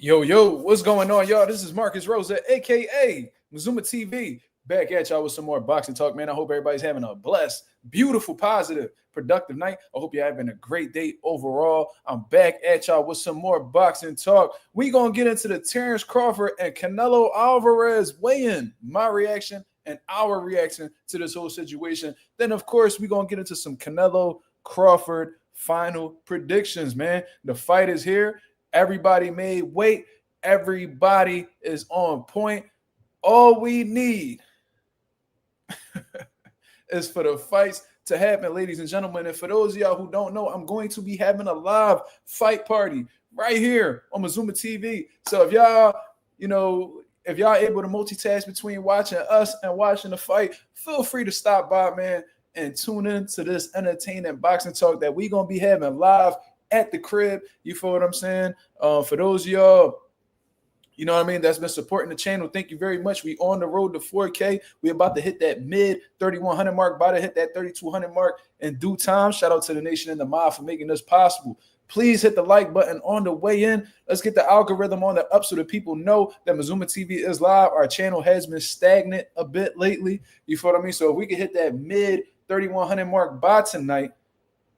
Yo, what's going on, y'all? This is Marcus Rosa, aka Mazuma TV, back at y'all with some more boxing talk, man. I hope everybody's having a blessed, beautiful, positive, productive night. I hope you're having a great day overall. I'm back at y'all with some more boxing talk. We gonna get into the Terence Crawford and Canelo Alvarez weigh-in, my reaction and our reaction to this whole situation. Then, of course, we gonna get into some Canelo Crawford final predictions, man. The fight is here. Everybody made weight. Everybody is on point. All we need is for the fights to happen, ladies and gentlemen. And for those of y'all who don't know, I'm going to be having a live fight party right here on Mazuma TV. So if y'all, if y'all able to multitask between watching us and watching the fight, feel free to stop by, man, and tune in to this entertaining boxing talk that we going to be having live at the crib. You feel what I'm saying? For those of y'all, you know what I mean, that's been supporting the channel, thank you very much. We on the road to 4K. We about to hit that mid 3,100 mark, about to hit that 3,200 mark in due time. Shout out to the nation and the mob for making this possible. Please hit the like button on the way in. Let's get the algorithm on the up so that people know that Mazuma TV is live. Our channel has been stagnant a bit lately. You feel what I mean? So if we can hit that mid 3,100 mark by tonight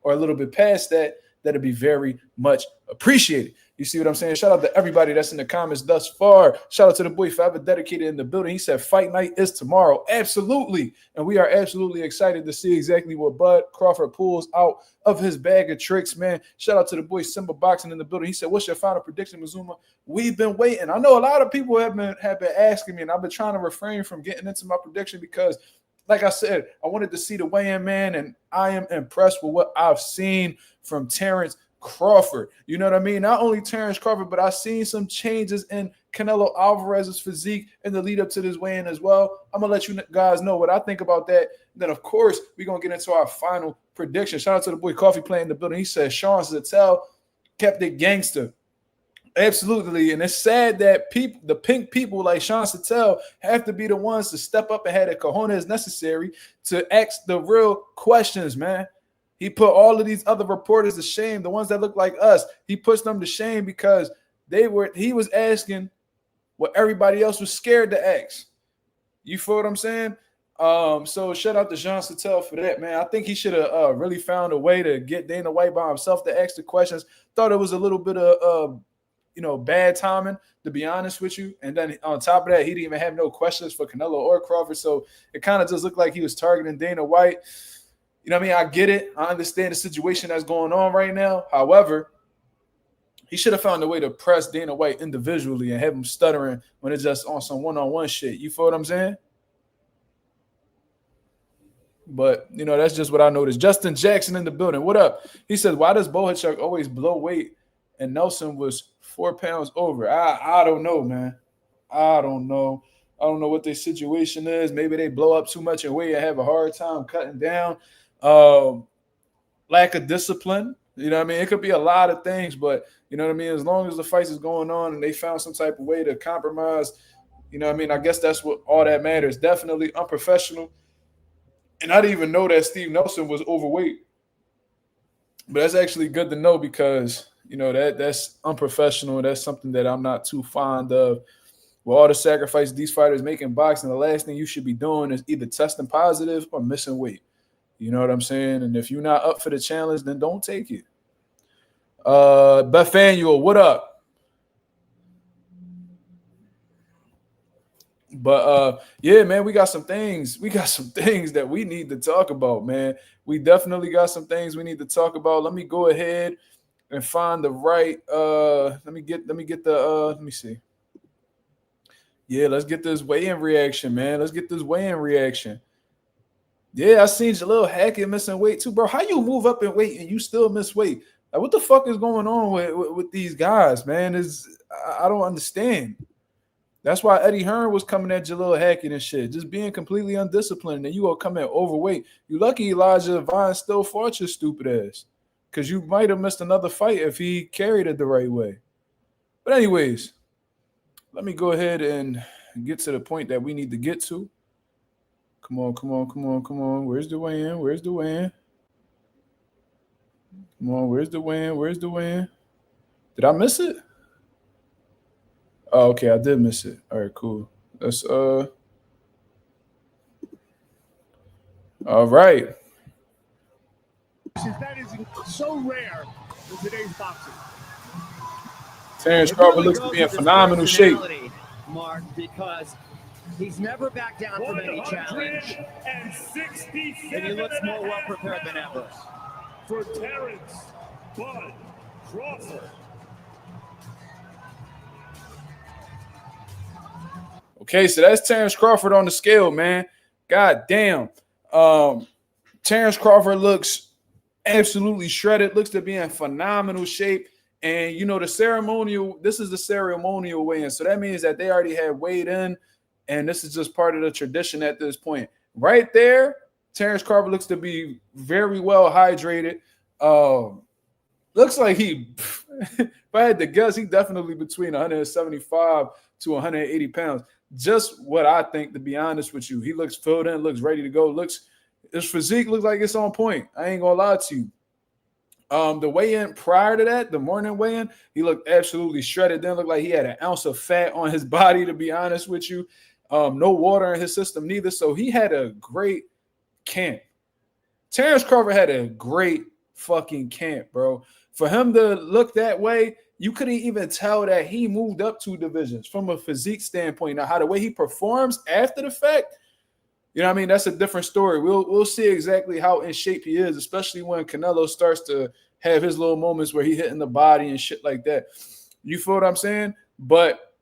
or a little bit past that, that'd be very much appreciated. You see what I'm saying? Shout out to everybody that's in the comments thus far. Shout out to the boy Forever Dedicated in the building. He said fight night is tomorrow. Absolutely. And we are absolutely excited to see exactly what Bud Crawford pulls out of his bag of tricks, man. Shout out to the boy Simba Boxing in the building. He said, what's your final prediction, Mazuma? We've been waiting. I know a lot of people have been asking me, and I've been trying to refrain from getting into my prediction because, like I said, I wanted to see the weigh-in, man, and I am impressed with what I've seen from Terence Crawford. You know what I mean? Not only Terence Crawford, but I've seen some changes in Canelo Alvarez's physique in the lead up to this weigh-in as well. I'm going to let you guys know what I think about that. Then, of course, we're going to get into our final prediction. Shout out to the boy Coffee playing in the building. He says Sean Zattel kept it gangster. Absolutely. And it's sad that the pink people like Sean Zattel have to be the ones to step up and have the cojones necessary to ask the real questions, man. He put all of these other reporters to shame, the ones that look like us. He puts them to shame because he was asking what everybody else was scared to ask. You feel what I'm saying? So shout out to Jean Sattel for that, man. I think he should have really found a way to get Dana White by himself to ask the questions. Thought it was a little bit of bad timing, to be honest with you. And then on top of that, he didn't even have no questions for Canelo or Crawford. So it kind of just looked like he was targeting Dana White. You know what I mean? I get it. I understand the situation that's going on right now. However, he should have found a way to press Dana White individually and have him stuttering when it's just on some one-on-one shit. You feel what I'm saying? But, that's just what I noticed. Justin Jackson in the building. What up? He says, why does Bohachuk always blow weight and Nelson was 4 pounds over? I don't know, man. I don't know. I don't know what their situation is. Maybe they blow up too much in weight and have a hard time cutting down. Lack of discipline. You know what I mean? It could be a lot of things, but you know what I mean? As long as the fight is going on and they found some type of way to compromise, you know what I mean? I guess that's what all that matters. Definitely unprofessional. And I didn't even know that Steve Nelson was overweight. But that's actually good to know because, that's unprofessional. That's something that I'm not too fond of. With all the sacrifice these fighters make in boxing, the last thing you should be doing is either testing positive or missing weight. You know what I'm saying? And if you're not up for the challenge, then don't take it. Bethanuel, what up? But yeah, man, we got some things. We got some things that we need to talk about, man. We definitely got some things we need to talk about. Let me go ahead and find the right. Let me see. Yeah, let's get this weigh-in reaction, man. Let's get this weigh-in reaction. Yeah, I seen Jalil Hackett missing weight too, bro. How you move up in weight and you still miss weight? Like, what the fuck is going on with these guys, man? I don't understand. That's why Eddie Hearn was coming at Jalil Hackett and shit, just being completely undisciplined, and you gonna come in overweight. You lucky Elijah Vine still fought your stupid ass, because you might have missed another fight if he carried it the right way. But anyways, let me go ahead and get to the point that we need to get to. Come on. Where's the weigh-in? Come on, where's the weigh-in? Did I miss it? Oh, okay, I did miss it. All right, cool. Let's all right. That is so rare in today's boxing. Terence Crawford looks to be in phenomenal shape. Mark, because he's never backed down from any challenge. And he looks more well prepared than ever. For Terence Bud Crawford. Okay, so that's Terence Crawford on the scale, man. God damn. Terence Crawford looks absolutely shredded, looks to be in phenomenal shape. And, you know, this is the ceremonial weigh-in. So that means that they already had weighed in, and this is just part of the tradition at this point. Right there, Terence Crawford looks to be very well hydrated. Looks like if I had to guess, he definitely between 175 to 180 pounds. Just what I think, to be honest with you. He looks filled in, looks ready to go. His physique looks like it's on point. I ain't gonna lie to you. The weigh-in prior to that, the morning weigh-in, he looked absolutely shredded. Didn't look like he had an ounce of fat on his body, to be honest with you. No water in his system neither. So he had a great camp. Terence Crawford had a great fucking camp, bro. For him to look that way, you couldn't even tell that he moved up 2 divisions from a physique standpoint. Now, how the way he performs after the fact, you know what I mean? That's a different story. We'll see exactly how in shape he is, especially when Canelo starts to have his little moments where he hitting the body and shit like that. You feel what I'm saying? But,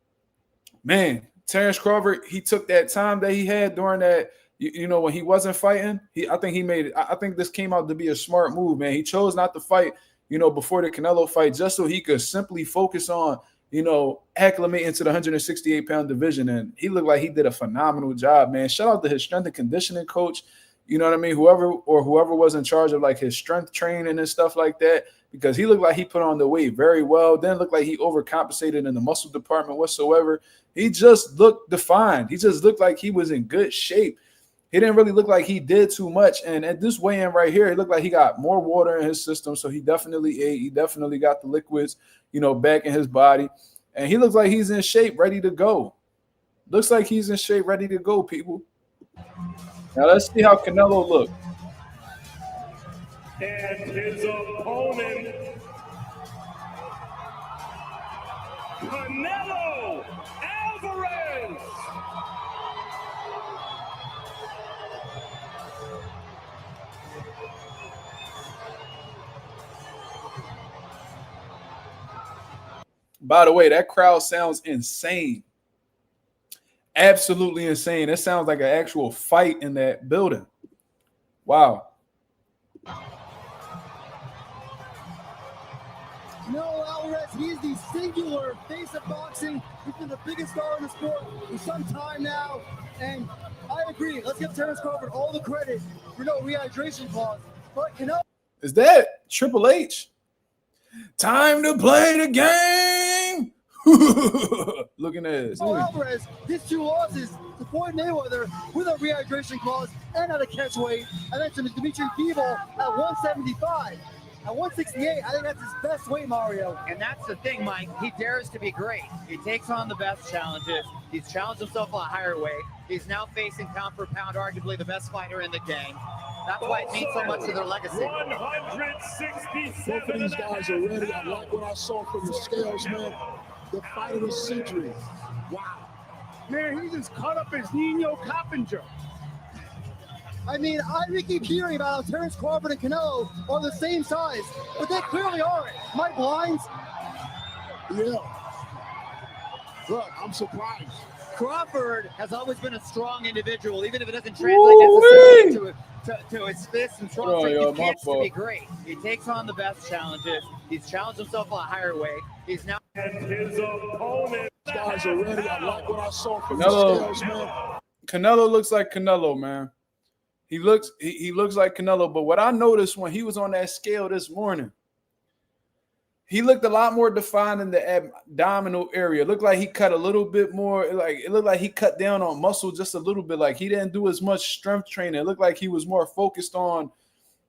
man, Terence Crawford, he took that time that he had during that, you know, when he wasn't fighting. I think this came out to be a smart move, man. He chose not to fight, you know, before the Canelo fight, just so he could simply focus on, you know, acclimate into the 168-pound division. And he looked like he did a phenomenal job, man. Shout out to his strength and conditioning coach. You know what I mean? Whoever was in charge of like his strength training and stuff like that, because he looked like he put on the weight very well. Didn't look like he overcompensated in the muscle department whatsoever. He just looked defined. He just looked like he was in good shape. He didn't really look like he did too much. And at this weigh-in right here, it looked like he got more water in his system. So he definitely ate. He definitely got the liquids, you know, back in his body. And he looks like he's in shape, ready to go. Looks like he's in shape, ready to go, people. Now let's see how Canelo looked. And his opponent, Canelo Alvarez. By the way, that crowd sounds insane. Absolutely insane. It sounds like an actual fight in that building. Wow. Canelo Alvarez, he is the singular face of boxing. He's been the biggest star in the sport for some time now. And I agree. Let's give Terence Crawford all the credit for no rehydration clause. But Canelo. Is that Triple H? Time to play the game. Looking at this. Alvarez, his 2 losses to Floyd Mayweather with a rehydration clause and at a catch weight. And then to Dimitri Bivol at 175. At 168, I think that's his best weight, Mario. And that's the thing, Mike. He dares to be great. He takes on the best challenges. He's challenged himself a higher weight. He's now facing pound for pound, arguably the best fighter in the game. That's why it means so much to their legacy. 167. Both of these guys are ready. I like what I saw from the scales, man. The fight of the century. Wow. Man, he just cut up his Nino Coppinger. I mean, we keep hearing about how Terence Crawford and Canelo are the same size, but they clearly aren't. My blinds? Yeah. Look, I'm surprised. Crawford has always been a strong individual, even if it doesn't translate necessarily to his fists and trunks. He gets to be great. He takes on the best challenges. He's challenged himself a higher weight. He's now. And his opponent. These guys are ready. I like what I saw from the scales, man. Canelo looks like Canelo, man. He looks like Canelo. But what I noticed when he was on that scale this morning, he looked a lot more defined in the abdominal area. It looked like he cut a little bit more. It looked like he cut down on muscle just a little bit. Like he didn't do as much strength training. It looked like he was more focused on,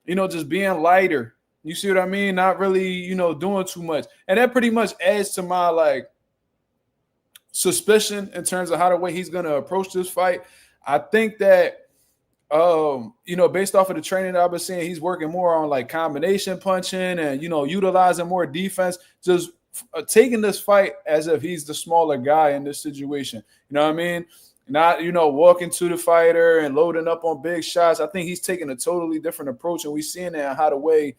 you know, just being lighter. You see what I mean? Not really, you know, doing too much. And that pretty much adds to my suspicion in terms of how the way he's going to approach this fight. I think that based off of the training that I've been seeing, he's working more on like combination punching and, utilizing more defense, just taking this fight as if he's the smaller guy in this situation. You know what I mean? Not, walking to the fighter and loading up on big shots. I think he's taking a totally different approach, and we're seeing that how the way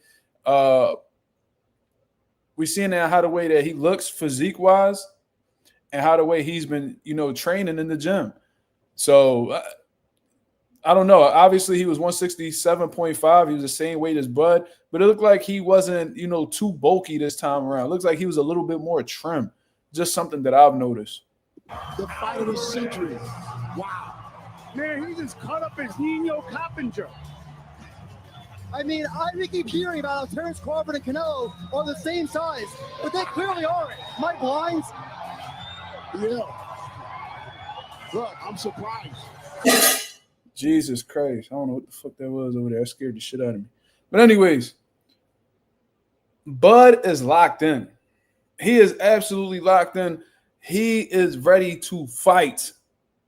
that he looks physique-wise and how the way he's been, training in the gym. So I don't know. Obviously, he was 167.5. He was the same weight as Bud, but it looked like he wasn't, too bulky this time around. It looks like he was a little bit more trim. Just something that I've noticed. The fight of the century. Wow. Man, he just cut up his Nino Coppinger. I mean, I keep hearing about how Terence Crawford and Canelo are the same size, but they clearly aren't. Am I blind? Yeah. Look, I'm surprised. Jesus Christ. I don't know what the fuck that was over there. That scared the shit out of me. But anyways, Bud is locked in. He is absolutely locked in. He is ready to fight.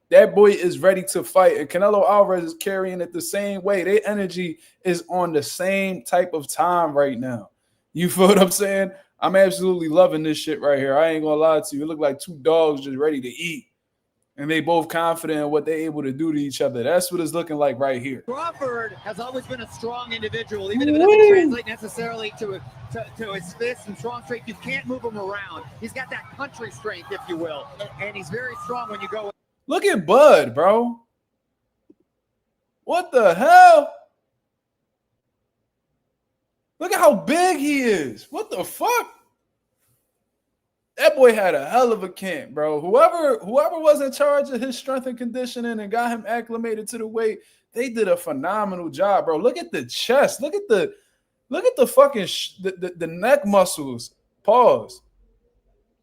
That boy is ready to fight. And Canelo Alvarez is carrying it the same way. Their energy is on the same type of time right now. You feel what I'm saying? I'm absolutely loving this shit right here. I ain't going to lie to you. It look like two dogs just ready to eat. And they both confident in what they're able to do to each other. That's what it's looking like right here. Crawford has always been a strong individual, even if it doesn't translate necessarily to his fists and strong strength. You can't move him around. He's got that country strength, if you will, and he's very strong when you go. Look at Bud, bro. What the hell? Look at how big he is. What the fuck? That boy had a hell of a camp, bro. Whoever was in charge of his strength and conditioning and got him acclimated to the weight, they did a phenomenal job, bro. Look at the chest. Look at the fucking the neck muscles. Pause.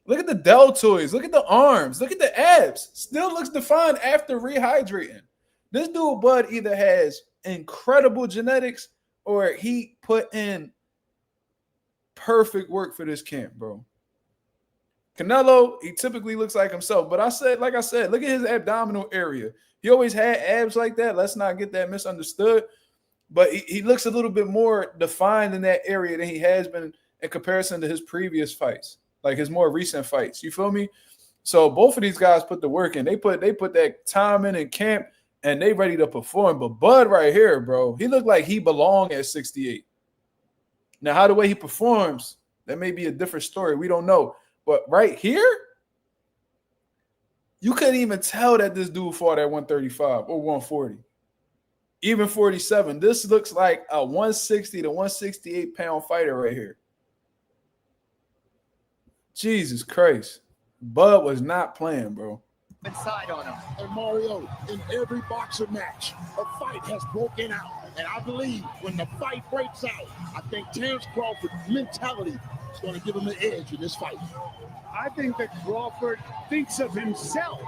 Look at the deltoids. Look at the arms. Look at the abs. Still looks defined after rehydrating. This dude, Bud, either has incredible genetics or he put in perfect work for this camp, bro. Canelo, he typically looks like himself. But like I said, look at his abdominal area. He always had abs like that. Let's not get that misunderstood. But he looks a little bit more defined in that area than he has been in comparison to his previous fights, like his more recent fights. You feel me? So both of these guys put the work in. They put that time in camp, and they ready to perform. But Bud right here, bro, he looked like he belonged at 68. Now, how the way he performs, that may be a different story. We don't know. But right here, you couldn't even tell that this dude fought at 135 or 140. Even 47. This looks like a 160 to 168 pound fighter right here. Jesus Christ. Bud was not playing, bro. Inside on him. And Mario, in every boxing match, a fight has broken out. And I believe when the fight breaks out, I think Terence Crawford's mentality is going to give him an edge in this fight. I think that Crawford thinks of himself.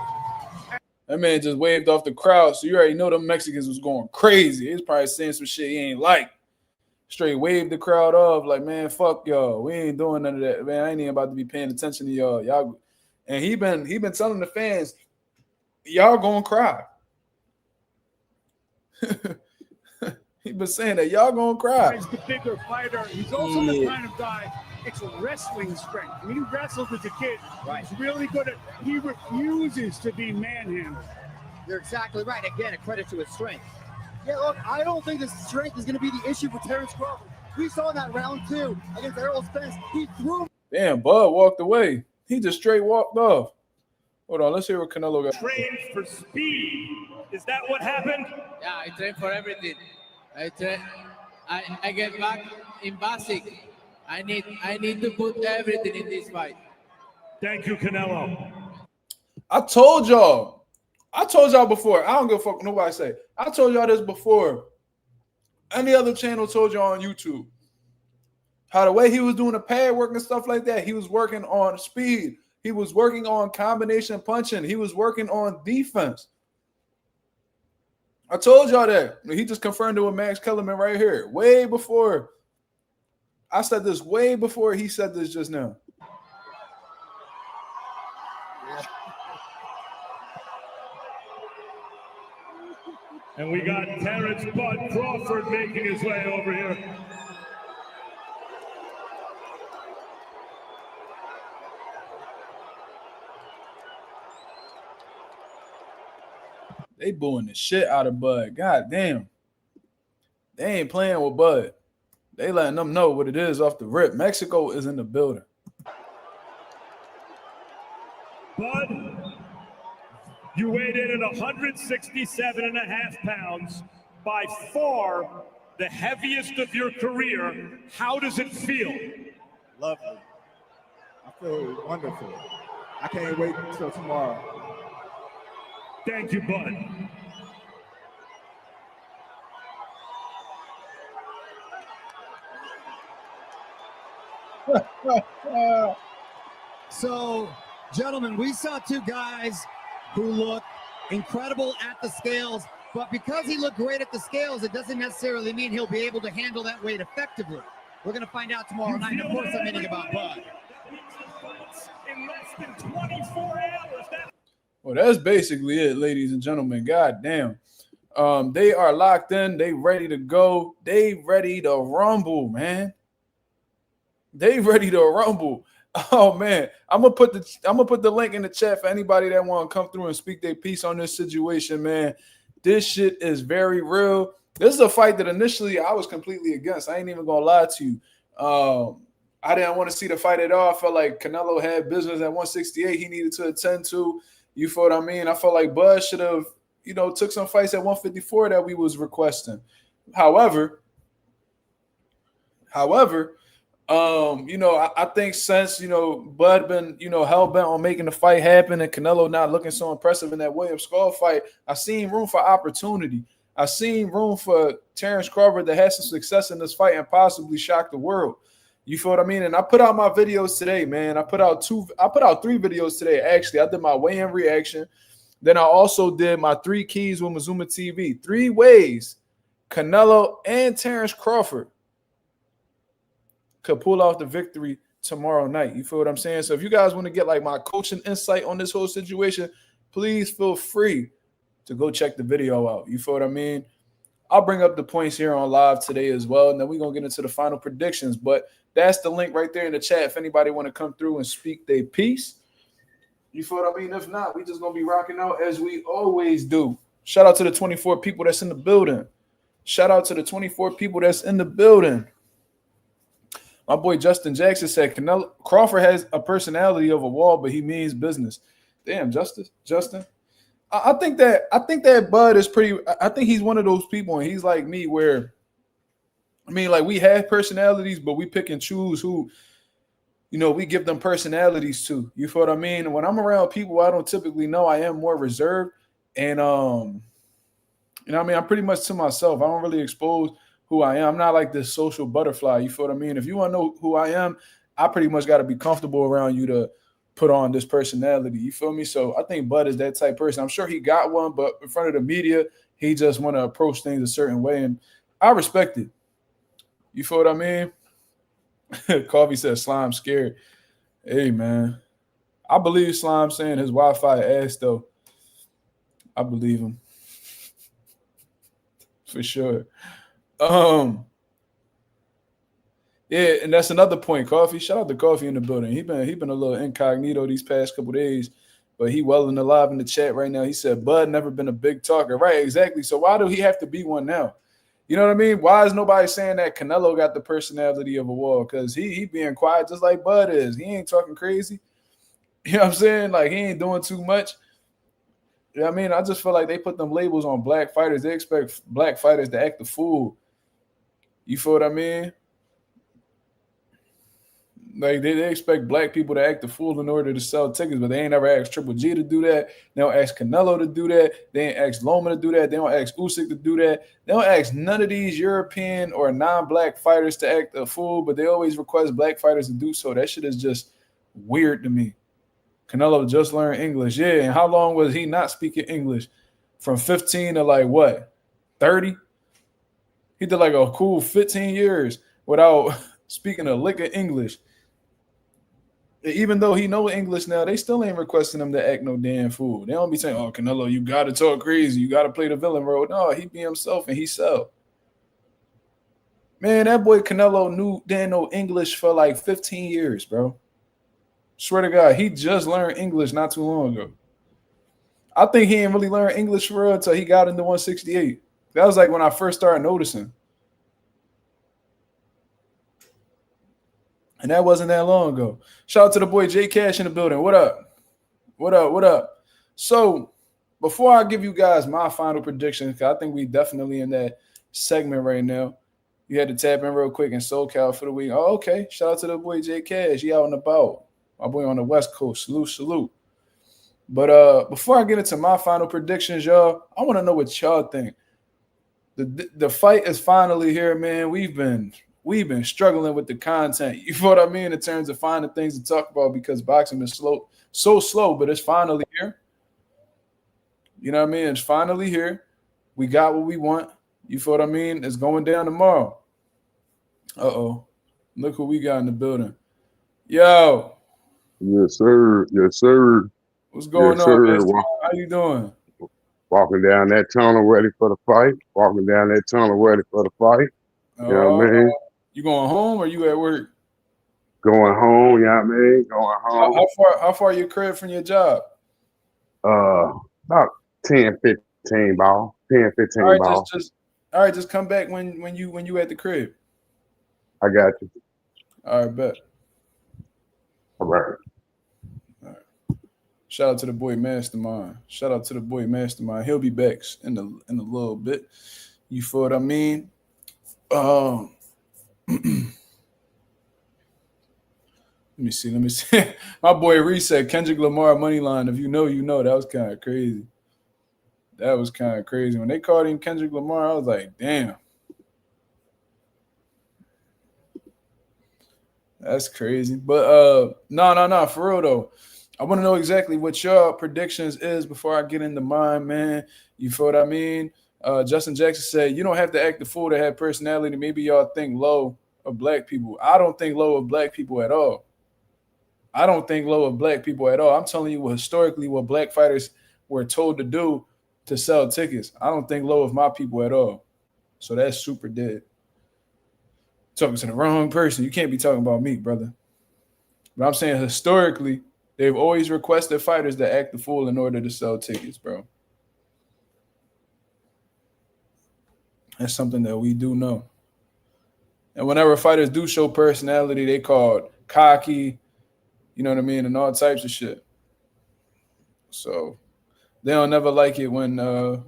That man just waved off the crowd, so you already know them Mexicans was going crazy. He was probably saying some shit he ain't like. Straight waved the crowd off like, man, fuck y'all. We ain't doing none of that. Man, I ain't even about to be paying attention to y'all. Y'all, and he been telling the fans, y'all gonna cry. He been saying that y'all gonna cry. He's the bigger fighter. He's also the kind of guy. It's wrestling strength. I mean, he wrestled as a kid. Right. He's really good at. He refuses to be manhandled. You're exactly right. Again, a credit to his strength. Yeah, look, I don't think the strength is going to be the issue for Terence Crawford. We saw in that round 2 against Errol Spence. He threw him. Damn, Bud walked away. He just straight walked off. Hold on, let's hear what Canelo got. Trained for speed. Is that what happened? Yeah, I train for everything. I get back in basic. I need to put everything in this fight. Thank you, Canelo. I told y'all before. I don't give a fuck what nobody say. I told y'all this before. Any other channel told y'all on YouTube. How the way he was doing the pad work and stuff like that, he was working on speed. He was working on combination punching. He was working on defense. I told y'all that. He just confirmed it with Max Kellerman right here. Way before. I said this way before he said this just now. And we got Terence Bud Crawford making his way over here. They booing the shit out of Bud. God damn. They ain't playing with Bud. They letting them know what it is off the rip. Mexico is in the building. Bud, you weighed in at 167.5 pounds, by far the heaviest of your career. How does it feel? Lovely. I feel wonderful. I can't wait until tomorrow. Thank you, Bud. So, gentlemen, we saw two guys who look incredible at the scales, but because he looked great at the scales, it doesn't necessarily mean he'll be able to handle that weight effectively. We're going to find out tomorrow night. Of course, I'm meaning about Bud. In less than 24 hours. Well, that's basically it, ladies and gentlemen. God damn. They are locked in. They ready to go. They ready to rumble, man. They ready to rumble. Oh man, I'm gonna put the link in the chat for anybody that want to come through and speak their piece on this situation, man. This shit is very real. This is a fight that initially I was completely against. I ain't even gonna lie to you. I didn't want to see the fight at all. I felt like Canelo had business at 168 he needed to attend to. You feel what I mean? I felt like Bud should have, took some fights at 154 that we was requesting. However, I think since, Bud been, hell-bent on making the fight happen and Canelo not looking so impressive in that Williams Skull fight, I seen room for opportunity. I seen room for Terence Crawford to have some success in this fight and possibly shock the world. You feel what I mean? And I put out my videos today, man. I put out 3 videos today, actually. I did my weigh-in reaction. Then I also did my 3 keys with Mazuma TV. 3 ways Canelo and Terence Crawford could pull off the victory tomorrow night. You feel what I'm saying? So if you guys want to get like my coaching insight on this whole situation, please feel free to go check the video out. You feel what I mean? I'll bring up the points here on live today as well, and then we're going to get into the final predictions. But that's the link right there in the chat if anybody want to come through and speak their piece. You feel what I mean? If not, we just going to be rocking out as we always do. Shout out to the 24 people that's in the building. Shout out to the 24 people that's in the building. My boy Justin Jackson said Crawford has a personality of a wall, but he means business. Damn, Justin. I think that Bud is pretty. I think he's one of those people, and he's like me, where we have personalities, but we pick and choose who, we give them personalities to. You feel what I mean? And when I'm around people I don't typically know, I am more reserved, and I'm pretty much to myself. I don't really expose who I am. I'm not like this social butterfly. You feel what I mean? If you want to know who I am, I pretty much got to be comfortable around you to put on this personality. You feel me? So I think Bud is that type person. I'm sure he got one, but in front of the media, he just want to approach things a certain way, and I respect it. You feel what I mean? Coffee says Slime scared. Hey, man. I believe Slime saying his Wi-Fi ass, though. I believe him. For sure. Yeah, and that's another point. Coffee, shout out to Coffee in the building. He been a little incognito these past couple days, but he well and alive in the chat right now. He said Bud never been a big talker. Right, exactly. So why do he have to be one now? You know what I mean? Why is nobody saying that Canelo got the personality of a wall? Because he being quiet just like Bud is. He ain't talking crazy. You know what I'm saying? Like, he ain't doing too much. You know what I mean? I just feel like they put them labels on black fighters. They expect black fighters to act the fool. You feel what I mean? Like, they expect black people to act the fool in order to sell tickets, but they ain't never asked Triple G to do that. They don't ask Canelo to do that. They ain't asked Loma to do that. They don't ask Usyk to do that. They don't ask none of these European or non-black fighters to act a fool, but they always request black fighters to do so. That shit is just weird to me. Canelo just learned English. Yeah, and how long was he not speaking English? From 15 to like what, 30? He did like a cool 15 years without speaking a lick of English. Even though he know English now, they still ain't requesting him to act no damn fool. They don't be saying, "Oh, Canelo, you got to talk crazy. You got to play the villain role." No, he be himself and he sell. Man, that boy Canelo didn't know English for like 15 years, bro. Swear to God, he just learned English not too long ago. I think he didn't really learn English for real until he got into 168. That was like when I first started noticing. And that wasn't that long ago. Shout out to the boy J Cash in the building. What up? What up? What up? So before I give you guys my final predictions, because I think we definitely in that segment right now. You had to tap in real quick in SoCal for the week. Oh, okay. Shout out to the boy J Cash. He out and about. My boy on the West Coast. Salute, salute. But before I get into my final predictions, y'all, I want to know what y'all think. The fight is finally here, man. We've been struggling with the content. You know what I mean? In terms of finding things to talk about because boxing is so slow, but it's finally here. You know what I mean? It's finally here. We got what we want. You feel what I mean? It's going down tomorrow. Uh-oh. Look who we got in the building. Yo. Yes, sir. Yes, sir. What's going on, man? How you doing? Walking down that tunnel ready for the fight. Walking down that tunnel ready for the fight. You know what I mean? You going home or you at work? Going home, you know what I mean? Going home. How far your crib from your job? About 10, 15 ball. 10, 15 all right, ball. All right, just come back when you at the crib. I got you. All right, bet. All right. Shout out to the boy Mastermind. Shout out to the boy Mastermind. He'll be back in a little bit. You feel what I mean? Let me see. My boy Reset, Kendrick Lamar money line. If you know, you know. That was kind of crazy. When they called him Kendrick Lamar, I was like, damn. That's crazy. But no, for real though. I want to know exactly what your predictions is before I get into mine, man. You feel what I mean? Justin Jackson said, you don't have to act the fool to have personality. Maybe y'all think low of black people. I don't think low of black people at all. I'm telling you historically what black fighters were told to do to sell tickets. I don't think low of my people at all. So that's super dead. Talking to the wrong person. You can't be talking about me, brother. But I'm saying historically, they've always requested fighters to act the fool in order to sell tickets, bro. That's something that we do know. And whenever fighters do show personality, they called cocky, you know what I mean, and all types of shit. So they don't never like it when a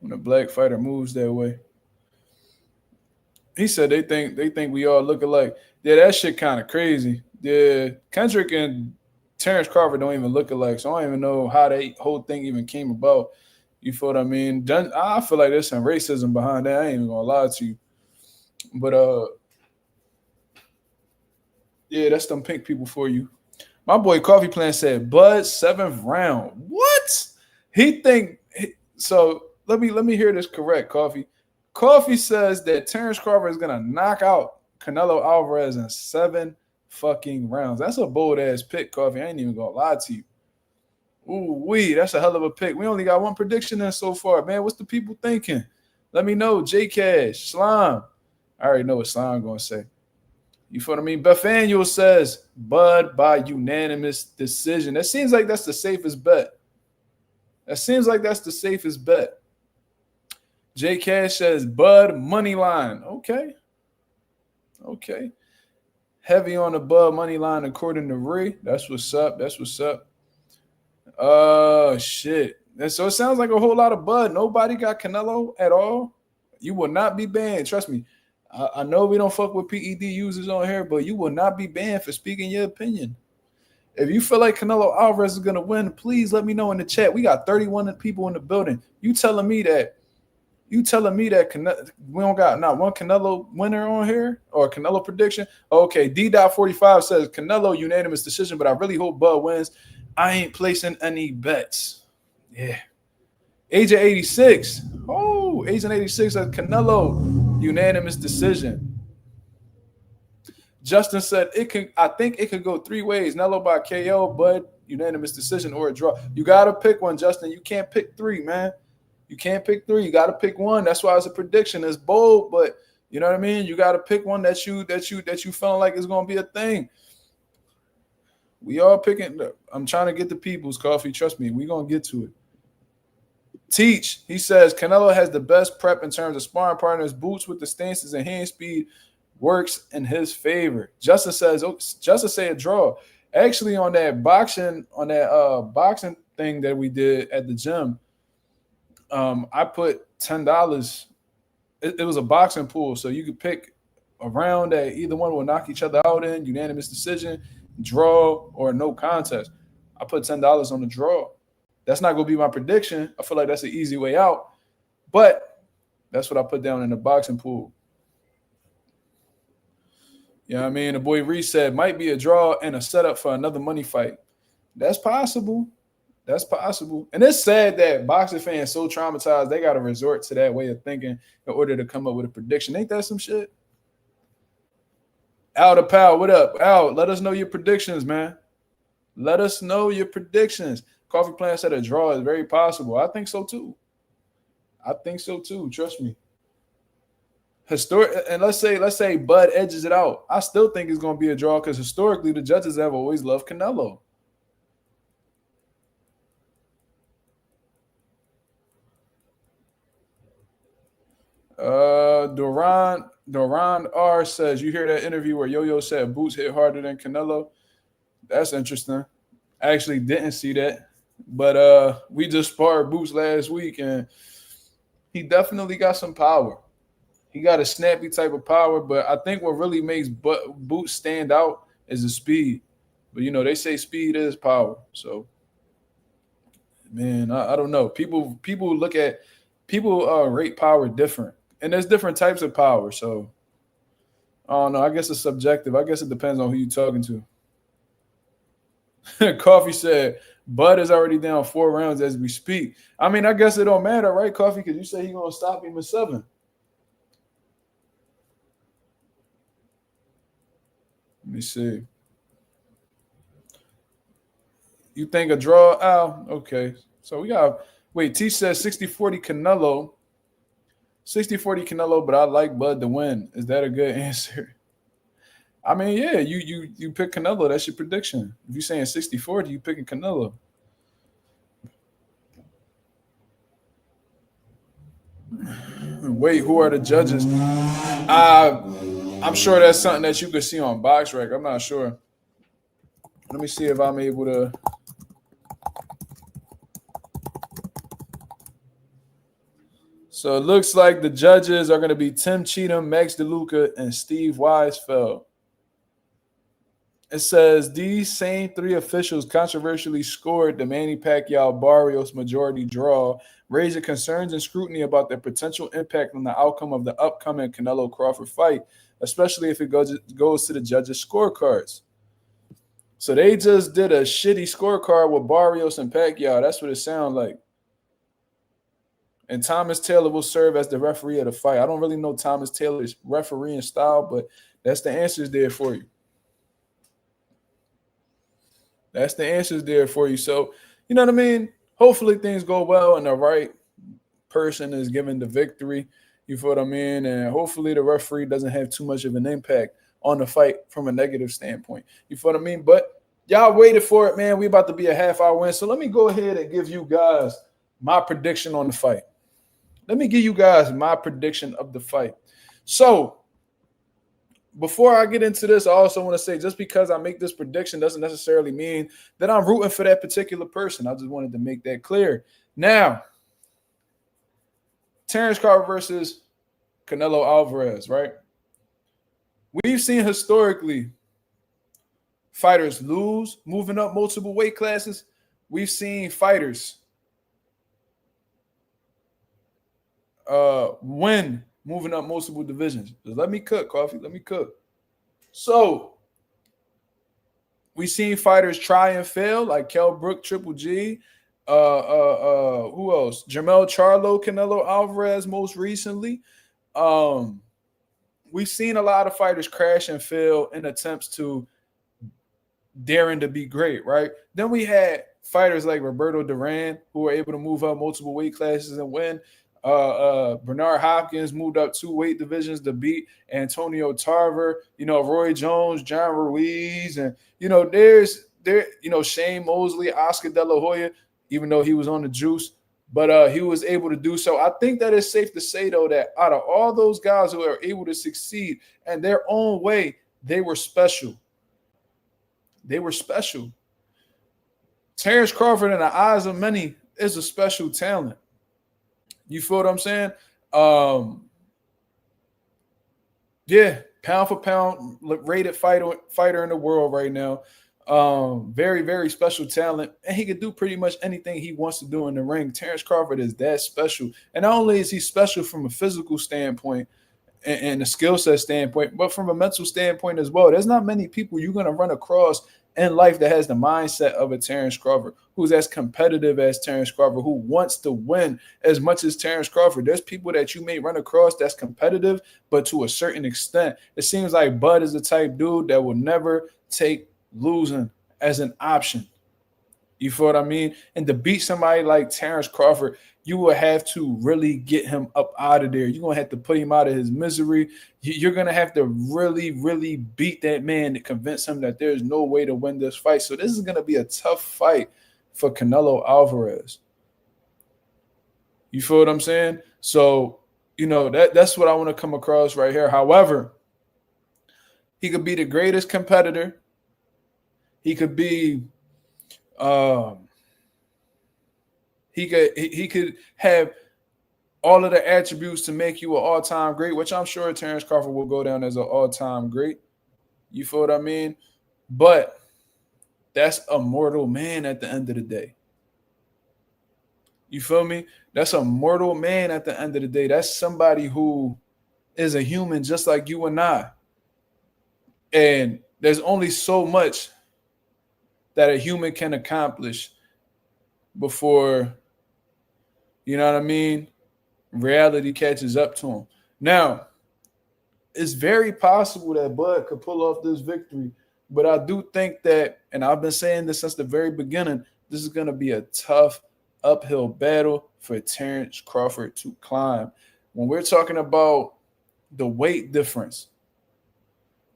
black fighter moves that way. He said they think we all look alike. Yeah, that shit kind of crazy. Yeah, Kendrick and Terence Crawford don't even look alike, so I don't even know how that whole thing even came about. You feel what I mean? I feel like there's some racism behind that. I ain't even gonna lie to you. But yeah, that's them pink people for you. My boy Coffee Plant said Bud 7th round. What? He think so. Let me hear this correct, Coffee. Coffee says that Terence Crawford is gonna knock out Canelo Alvarez in 7 fucking rounds. That's a bold ass pick, Coffee. I ain't even gonna lie to you. Ooh, that's a hell of a pick. We only got one prediction in so far, man. What's the people thinking? Let me know. J Cash, Slime. I already know what Slime gonna say. You feel what I mean? Bethaniel says Bud by unanimous decision. That seems like that's the safest bet. J Cash says Bud money line. Okay. Heavy on the Bud money line according to Ree. That's what's up. Shit. And so it sounds like a whole lot of Bud. Nobody got Canelo at all. You will not be banned. Trust me. I know we don't fuck with PED users on here, but you will not be banned for speaking your opinion. If you feel like Canelo Alvarez is going to win, please let me know in the chat. We got 31 people in the building. You telling me that we don't got not one Canelo winner on here or Canelo prediction? Okay, D.45 says Canelo unanimous decision, but I really hope Bud wins. I ain't placing any bets. Yeah. Agent 86. Oh, Agent 86 says Canelo unanimous decision. Justin said it can. I think it could go 3 ways: Nello by KO, Bud unanimous decision, or a draw. You gotta pick one, Justin. You can't pick 3, man. You can't pick 3. You gotta pick one. That's why it's a prediction. It's bold, but you know what I mean. You gotta pick one that you feeling like is gonna be a thing. We all picking. I'm trying to get the people's coffee. Trust me, we gonna get to it. Teach. He says Canelo has the best prep in terms of sparring partners, boots with the stances and hand speed. Works in his favor. Justin say a draw. Actually, on that boxing thing that we did at the gym, I put $10. It was a boxing pool, so you could pick a round that either one will knock each other out in, unanimous decision, draw, or no contest. I put $10 on the draw. That's not gonna be my prediction. I feel like that's an easy way out, but that's what I put down in the boxing pool. You know what I mean? The boy Reese said might be a draw and a setup for another money fight. That's possible. That's possible. And it's sad that boxing fans so traumatized they got to resort to that way of thinking in order to come up with a prediction. Ain't that some shit? Al the Pal, what up? Al, let us know your predictions, man. Let us know your predictions. Coffee Plant said a draw is very possible. I think so too. Trust me. And let's say Bud edges it out. I still think it's going to be a draw because historically the judges have always loved Canelo. Doran R says, you hear that interview where Yo-Yo said Boots hit harder than Canelo? That's interesting. I actually didn't see that. But we just sparred Boots last week, and he definitely got some power. He got a snappy type of power, but I think what really makes Boots stand out is the speed. But, you know, they say speed is power. So, man, I don't know. People rate power different. And there's different types of power. So, I don't know. I guess it's subjective. I guess it depends on who you're talking to. Coffee said, Bud is already down 4 rounds as we speak. I mean, I guess it don't matter, right, Coffee? Because you say he's going to stop him at 7. Let me see. You think a draw, Al? Okay. So we got – wait, T says 60-40 Canelo. 60-40 Canelo, but I like Bud to win. Is that a good answer? I mean, yeah, you pick Canelo. That's your prediction. If you're saying 60-40, you picking Canelo. Wait, who are the judges? I'm sure that's something that you could see on BoxRec. I'm not sure. Let me see if I'm able to. So it looks like the judges are going to be Tim Cheatham, Max DeLuca, and Steve Weisfeld. It says these same 3 officials controversially scored the Manny Pacquiao-Barrios majority draw, raising concerns and scrutiny about their potential impact on the outcome of the upcoming Canelo-Crawford fight, especially if it goes to the judges' scorecards. So they just did a shitty scorecard with Barrios and Pacquiao. That's what it sounds like. And Thomas Taylor will serve as the referee of the fight. I don't really know Thomas Taylor's refereeing style, but that's the answers there for you. That's the answers there for you. So, you know what I mean? Hopefully things go well and the right person is given the victory. You feel what I mean? And hopefully the referee doesn't have too much of an impact on the fight from a negative standpoint. You feel what I mean? But y'all waited for it, man. We about to be a half-hour in. So let me go ahead and give you guys my prediction on the fight. Let me give you guys my prediction of the fight. So before I get into this, I also want to say just because I make this prediction doesn't necessarily mean that I'm rooting for that particular person. I just wanted to make that clear. Now, Terence Crawford versus Canelo Alvarez, right? We've seen historically fighters lose, moving up multiple weight classes. We've seen fighters win, moving up multiple divisions. Just let me cook, Coffee. Let me cook. So we've seen fighters try and fail, like Kell Brook, Triple G. Who else? Jermell Charlo, Canelo Alvarez most recently. we've seen a lot of fighters crash and fail in attempts to daring to be great, right? Then we had fighters like Roberto Duran who were able to move up multiple weight classes and win. Bernard Hopkins moved up 2 weight divisions to beat Antonio Tarver, Roy Jones, John Ruiz, and Shane Mosley, Oscar De La Hoya, even though he was on the juice, but he was able to do so. I think that it's safe to say, though, that out of all those guys who are able to succeed in their own way, they were special. They were special. Terence Crawford, in the eyes of many, is a special talent. You feel what I'm saying? Yeah, pound for pound, rated fighter in the world right now. Very, very special talent. And he can do pretty much anything he wants to do in the ring. Terence Crawford is that special. And not only is he special from a physical standpoint and a skill set standpoint, but from a mental standpoint as well. There's not many people you're going to run across in life that has the mindset of a Terence Crawford, who's as competitive as Terence Crawford, who wants to win as much as Terence Crawford. There's people that you may run across that's competitive, but to a certain extent. It seems like Bud is the type dude that will never take losing as an option. You feel what I mean? And to beat somebody like Terence Crawford, you will have to really get him up out of there. You're going to have to put him out of his misery. You're going to have to really, really beat that man to convince him that there's no way to win this fight. So this is going to be a tough fight for Canelo Alvarez. You feel what I'm saying? So, that's what I want to come across right here. However, he could be the greatest competitor. He could be he could have all of the attributes to make you an all-time great, which I'm sure Terence Crawford will go down as an all-time great. You feel what I mean? But that's a mortal man at the end of the day. You feel me? That's a mortal man at the end of the day. That's somebody who is a human just like you and I. And there's only so much that a human can accomplish before, you know what I mean, reality catches up to him. Now, it's very possible that Bud could pull off this victory, but I do think that, and I've been saying this since the very beginning, this is going to be a tough uphill battle for Terence Crawford to climb. When we're talking about the weight difference,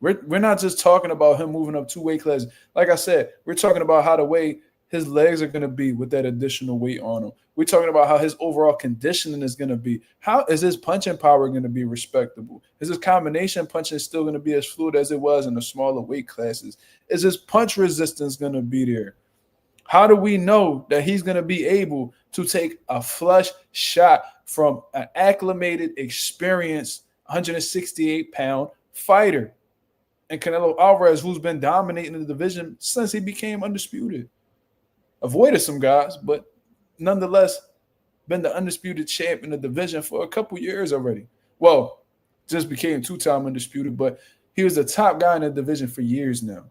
we're not just talking about him moving up 2 weight classes. Like I said, we're talking about how the way his legs are going to be with that additional weight on him. We're talking about how his overall conditioning is going to be. How is his punching power going to be respectable? Is his combination punching still going to be as fluid as it was in the smaller weight classes? Is his punch resistance going to be there? How do we know that he's going to be able to take a flush shot from an acclimated, experienced 168-pound fighter? And Canelo Alvarez, who's been dominating the division since he became undisputed. Avoided some guys, but nonetheless been the undisputed champ in the division for a couple years already. Well, just became 2-time undisputed, but he was the top guy in the division for years now.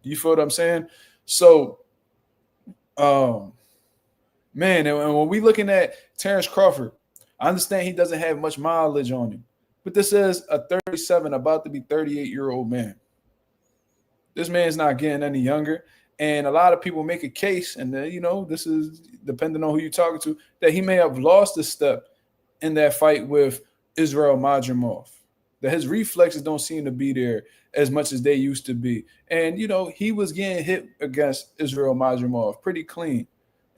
You feel what I'm saying? So, man, and when we looking at Terence Crawford, I understand he doesn't have much mileage on him, but this is a 37, about to be 38-year-old man. This man's not getting any younger. And a lot of people make a case, and this is depending on who you're talking to, that he may have lost a step in that fight with Israel Madrimov. That his reflexes don't seem to be there as much as they used to be. And, he was getting hit against Israel Madrimov pretty clean.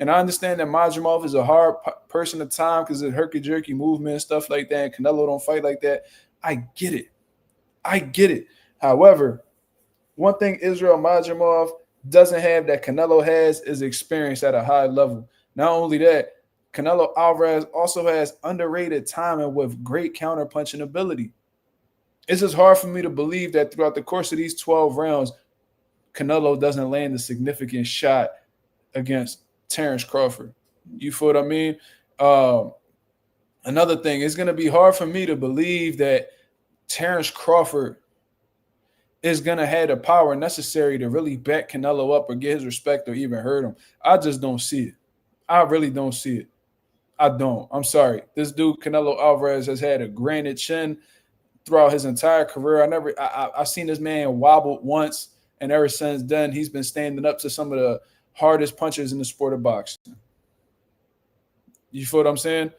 And I understand that Madrimov is a hard person to time because of herky-jerky movement and stuff like that. And Canelo don't fight like that. I get it. However, one thing Israel Madrimov doesn't have that Canelo has is experience at a high level. Not only that, Canelo Alvarez also has underrated timing with great counter-punching ability. It's just hard for me to believe that throughout the course of these 12 rounds, Canelo doesn't land a significant shot against Terence Crawford. You feel what I mean? Another thing, it's going to be hard for me to believe that Terence Crawford is going to have the power necessary to really back Canelo up or get his respect or even hurt him. I just don't see it. I really don't see it. I don't. I'm sorry. This dude, Canelo Alvarez, has had a granite chin throughout his entire career. I've seen this man wobble once, and ever since then, he's been standing up to some of the hardest punchers in the sport of boxing. You feel what I'm saying?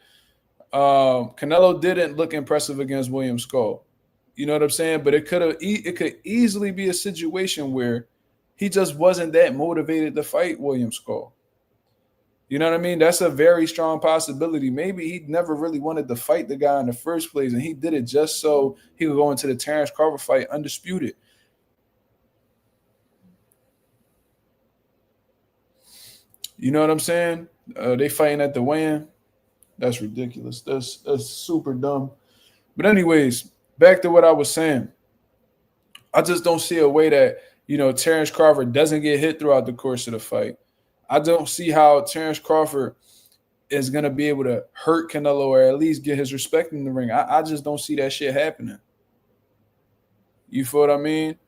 Canelo didn't look impressive against William Skull. You know what I'm saying? But it could easily be a situation where he just wasn't that motivated to fight William Skull. You know what I mean? That's a very strong possibility. Maybe he never really wanted to fight the guy in the first place, and he did it just so he could go into the Terence Crawford fight undisputed. You know what I'm saying? They fighting at the weigh-in. That's ridiculous. That's super dumb. But anyways, back to what I was saying. I just don't see a way that, Terence Crawford doesn't get hit throughout the course of the fight. I don't see how Terence Crawford is going to be able to hurt Canelo or at least get his respect in the ring. I just don't see that shit happening. You feel what I mean?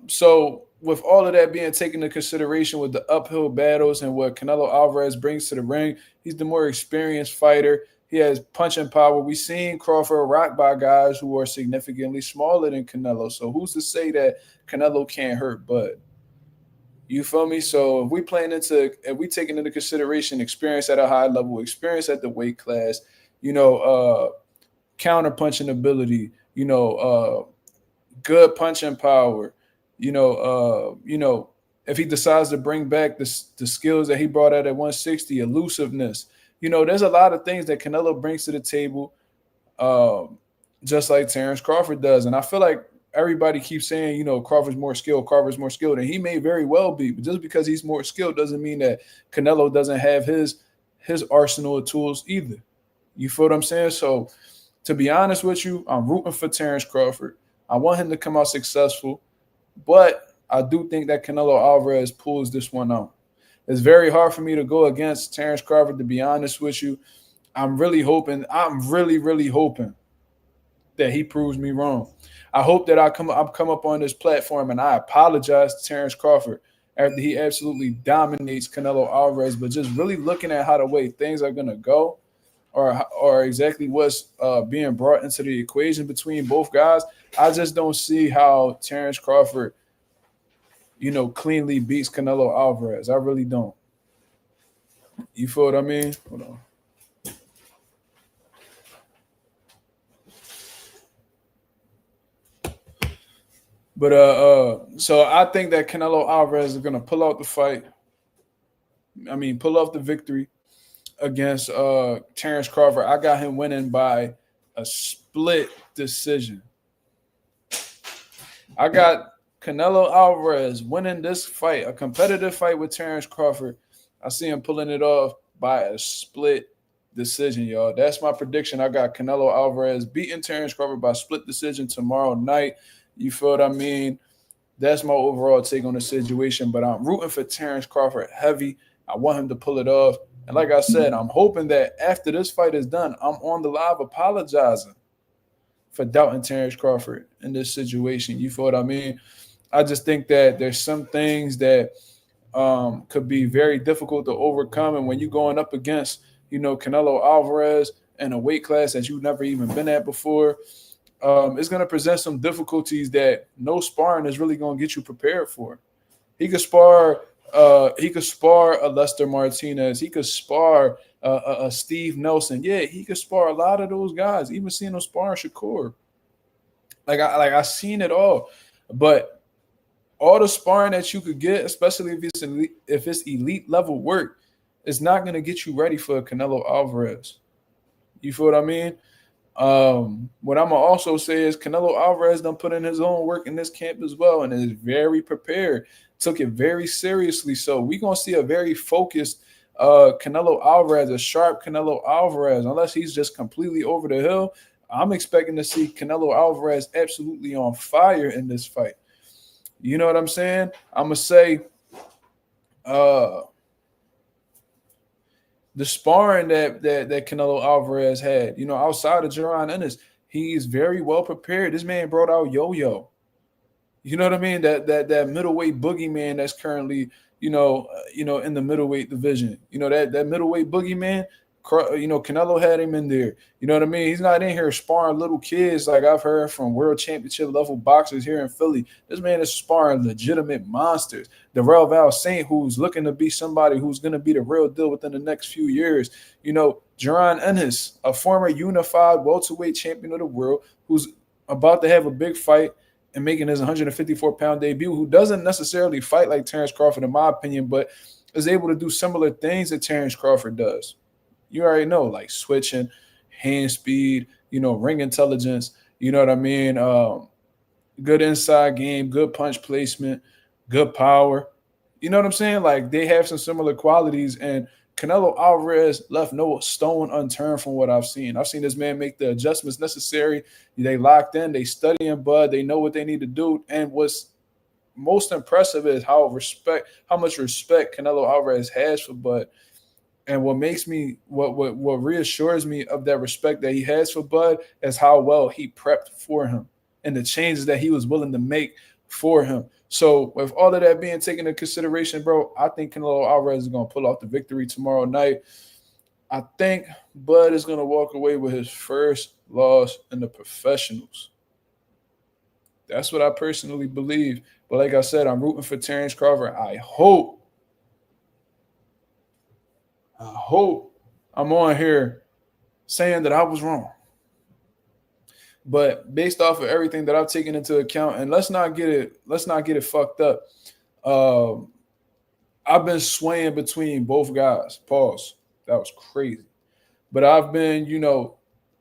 So with all of that being taken into consideration with the uphill battles and what Canelo Alvarez brings to the ring, he's the more experienced fighter. He has punching power. We've seen Crawford rocked by guys who are significantly smaller than Canelo. So who's to say that Canelo can't hurt Bud? You feel me? So if we taking into consideration experience at a high level, experience at the weight class, counter punching ability, good punching power, if he decides to bring back the skills that he brought out at 160, elusiveness, there's a lot of things that Canelo brings to the table, just like Terence Crawford does. And I feel like everybody keeps saying, Crawford's more skilled, and he may very well be. But just because he's more skilled doesn't mean that Canelo doesn't have his arsenal of tools either. You feel what I'm saying? So to be honest with you, I'm rooting for Terence Crawford. I want him to come out successful, but I do think that Canelo Alvarez pulls this one out. It's very hard for me to go against Terence Crawford, to be honest with you. I'm really hoping that he proves me wrong. I hope that I've come up on this platform and I apologize to Terence Crawford after he absolutely dominates Canelo Alvarez, but just really looking at how the way things are going to go or exactly what's being brought into the equation between both guys, I just don't see how Terence Crawford, cleanly beats Canelo Alvarez. I really don't. You feel what I mean? Hold on. But so I think that Canelo Alvarez is gonna pull out the fight. Pull off the victory against Terence Crawford. I got him winning by a split decision. I got Canelo Alvarez winning this fight, a competitive fight with Terence Crawford. I see him pulling it off by a split decision, y'all. That's my prediction. I got Canelo Alvarez beating Terence Crawford by split decision tomorrow night. You feel what I mean? That's my overall take on the situation, but I'm rooting for Terence Crawford heavy. I want him to pull it off. And like I said, I'm hoping that after this fight is done, I'm on the live apologizing for doubting Terence Crawford in this situation. You feel what I mean? I just think that there's some things that could be very difficult to overcome. And when you're going up against, Canelo Alvarez in a weight class that you've never even been at before, it's going to present some difficulties that no sparring is really going to get you prepared for. He could spar a Lester Martinez. He could spar a Steve Nelson. Yeah, he could spar a lot of those guys. Even seeing him sparring Shakur. I seen it all. But all the sparring that you could get, especially if it's elite level work, is not going to get you ready for Canelo Alvarez. You feel what I mean? What I'm gonna also say is Canelo Alvarez done put in his own work in this camp as well and is very prepared, took it very seriously. So we're gonna see a very focused Canelo Alvarez, a sharp Canelo Alvarez, unless he's just completely over the hill. I'm expecting to see Canelo Alvarez absolutely on fire in this fight. You know what I'm saying? I'm gonna say the sparring that Canelo Alvarez had, outside of Jaron Ennis, he's very well prepared. This man brought out Yo-Yo. You know what I mean? That middleweight boogeyman that's currently, in the middleweight division. That middleweight boogeyman, Canelo had him in there. You know what I mean? He's not in here sparring little kids like I've heard from world championship level boxers here in Philly. This man is sparring legitimate monsters. The Real Val Saint, who's looking to be somebody who's going to be the real deal within the next few years. Jaron Ennis, a former unified welterweight champion of the world, who's about to have a big fight and making his 154-pound debut, who doesn't necessarily fight like Terence Crawford, in my opinion, but is able to do similar things that Terence Crawford does. You already know, like switching, hand speed, ring intelligence, you know what I mean? Good inside game, good punch placement, good power. You know what I'm saying? Like, they have some similar qualities, and Canelo Alvarez left no stone unturned from what I've seen. I've seen this man make the adjustments necessary. They locked in, they studying Bud, they know what they need to do. And what's most impressive is how much respect Canelo Alvarez has for Bud. And what reassures me of that respect that he has for Bud is how well he prepped for him and the changes that he was willing to make for him. So with all of that being taken into consideration, bro, I think Canelo Alvarez is going to pull off the victory tomorrow night. I think Bud is going to walk away with his first loss in the professionals. That's what I personally believe. But like I said, I'm rooting for Terence Crawford. I hope I'm on here saying that I was wrong. But based off of everything that I've taken into account, and let's not get it fucked up. I've been swaying between both guys. Pause. That was crazy. But I've been,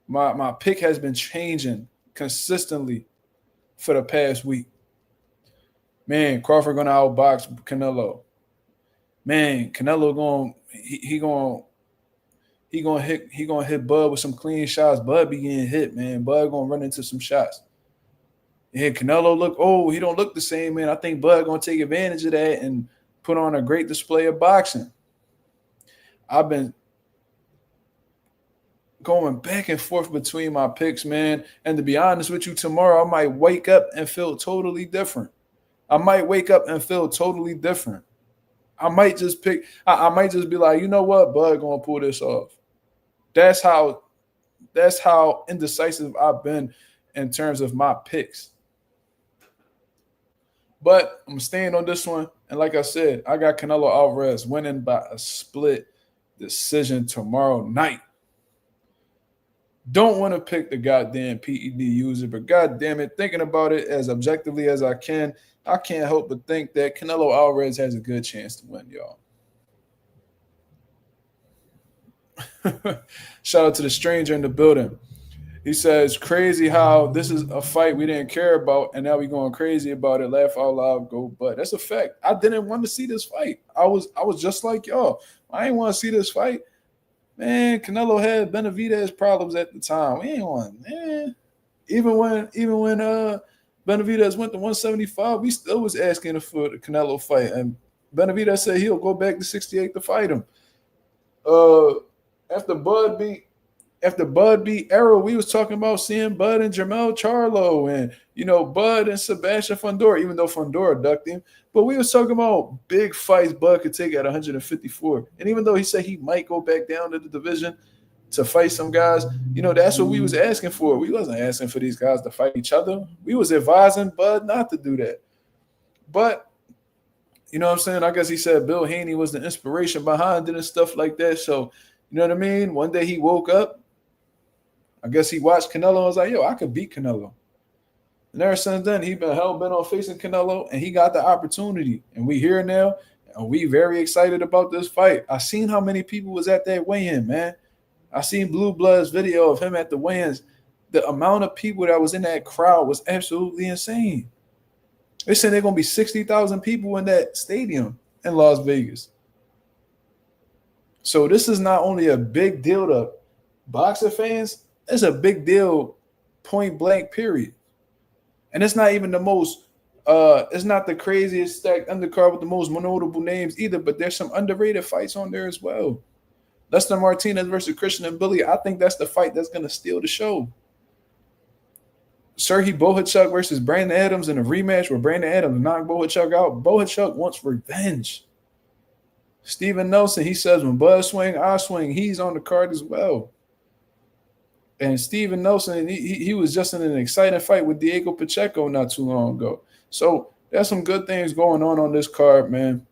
my pick has been changing consistently for the past week. Man, Crawford gonna outbox Canelo. Man, Canelo gonna hit Bud with some clean shots. Bud be getting hit, man. Bud gonna run into some shots. Yeah, Canelo he don't look the same, man. I think Bud gonna take advantage of that and put on a great display of boxing. I've been going back and forth between my picks, man. And to be honest with you, tomorrow I might wake up and feel totally different. I might just be like, you know what, Bud gonna pull this off. That's how indecisive I've been in terms of my picks. But I'm staying on this one. And like I said, I got Canelo Alvarez winning by a split decision tomorrow night. Don't want to pick the goddamn PED user, but goddamn it, thinking about it as objectively as I can't help but think that Canelo Alvarez has a good chance to win, y'all. Shout out to the stranger in the building. He says, crazy how this is a fight we didn't care about, and now we going crazy about it. Laugh out loud, go but. That's a fact. I didn't want to see this fight. I was just like y'all. I didn't want to see this fight. Man, Canelo had Benavidez problems at the time. We ain't want, man. Even when Benavidez went to 175, we still was asking for the Canelo fight. And Benavidez said he'll go back to 68 to fight him. After Bud beat Arrow, we was talking about seeing Bud and Jermell Charlo and, Bud and Sebastian Fundora, even though Fundora ducked him. But we was talking about big fights Bud could take at 154. And even though he said he might go back down to the division to fight some guys, that's what we was asking for. We wasn't asking for these guys to fight each other. We was advising Bud not to do that. But, you know what I'm saying? I guess he said Bill Haney was the inspiration behind it and stuff like that. So, you know what I mean? One day he woke up. I guess he watched Canelo and was like, yo, I could beat Canelo. And ever since then, he been hell-bent on facing Canelo, and he got the opportunity. And we here now, and we very excited about this fight. I seen how many people was at that weigh-in, man. I seen Blue Blood's video of him at the weigh-ins. The amount of people that was in that crowd was absolutely insane. They said they're going to be 60,000 people in that stadium in Las Vegas. So this is not only a big deal to boxer fans, it's a big deal point blank, period. And it's not even the most, it's not the craziest stacked undercard with the most notable names either, but there's some underrated fights on there as well. Lester Martinez versus Christian and Billy, I think that's the fight that's going to steal the show. Sergey Bohachuk versus Brandon Adams in a rematch where Brandon Adams knocked Bohachuk out. Bohachuk wants revenge. Steven Nelson, he says, when Bud swing, I swing. He's on the card as well. And Steven Nelson, he was just in an exciting fight with Diego Pacheco not too long ago. So there's some good things going on this card, man.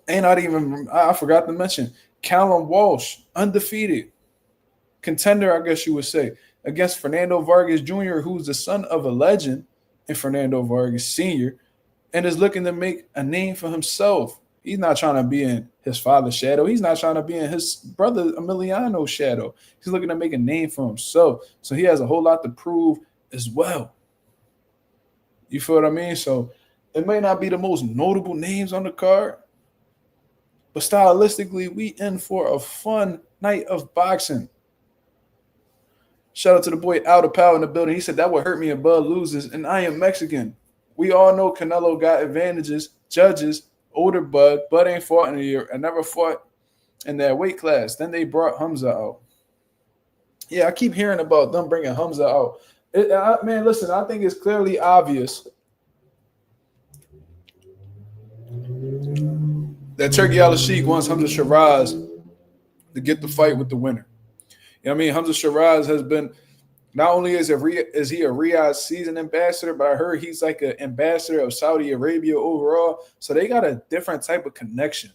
And I forgot to mention, Callum Walsh, undefeated contender, I guess you would say, against Fernando Vargas Jr., who's the son of a legend in Fernando Vargas Sr., and is looking to make a name for himself. He's not trying to be in his father's shadow. He's not trying to be in his brother Emiliano's shadow. He's looking to make a name for himself. So he has a whole lot to prove as well. You feel what I mean? So it may not be the most notable names on the card, but stylistically, we in for a fun night of boxing. Shout out to the boy Aldo Powell in the building. He said that would hurt me if Bud loses, and I am Mexican. We all know Canelo got advantages, judges, older Bud. Bud ain't fought in a year and never fought in that weight class. Then they brought Hamza out. Yeah, I keep hearing about them bringing Hamza out. Man, listen, I think it's clearly obvious that Turki Al-Sheikh wants Hamza Shiraz to get the fight with the winner. You know what I mean? Hamza Shiraz has been, not only is he a Riyadh season ambassador, but I heard he's like an ambassador of Saudi Arabia overall. So they got a different type of connection.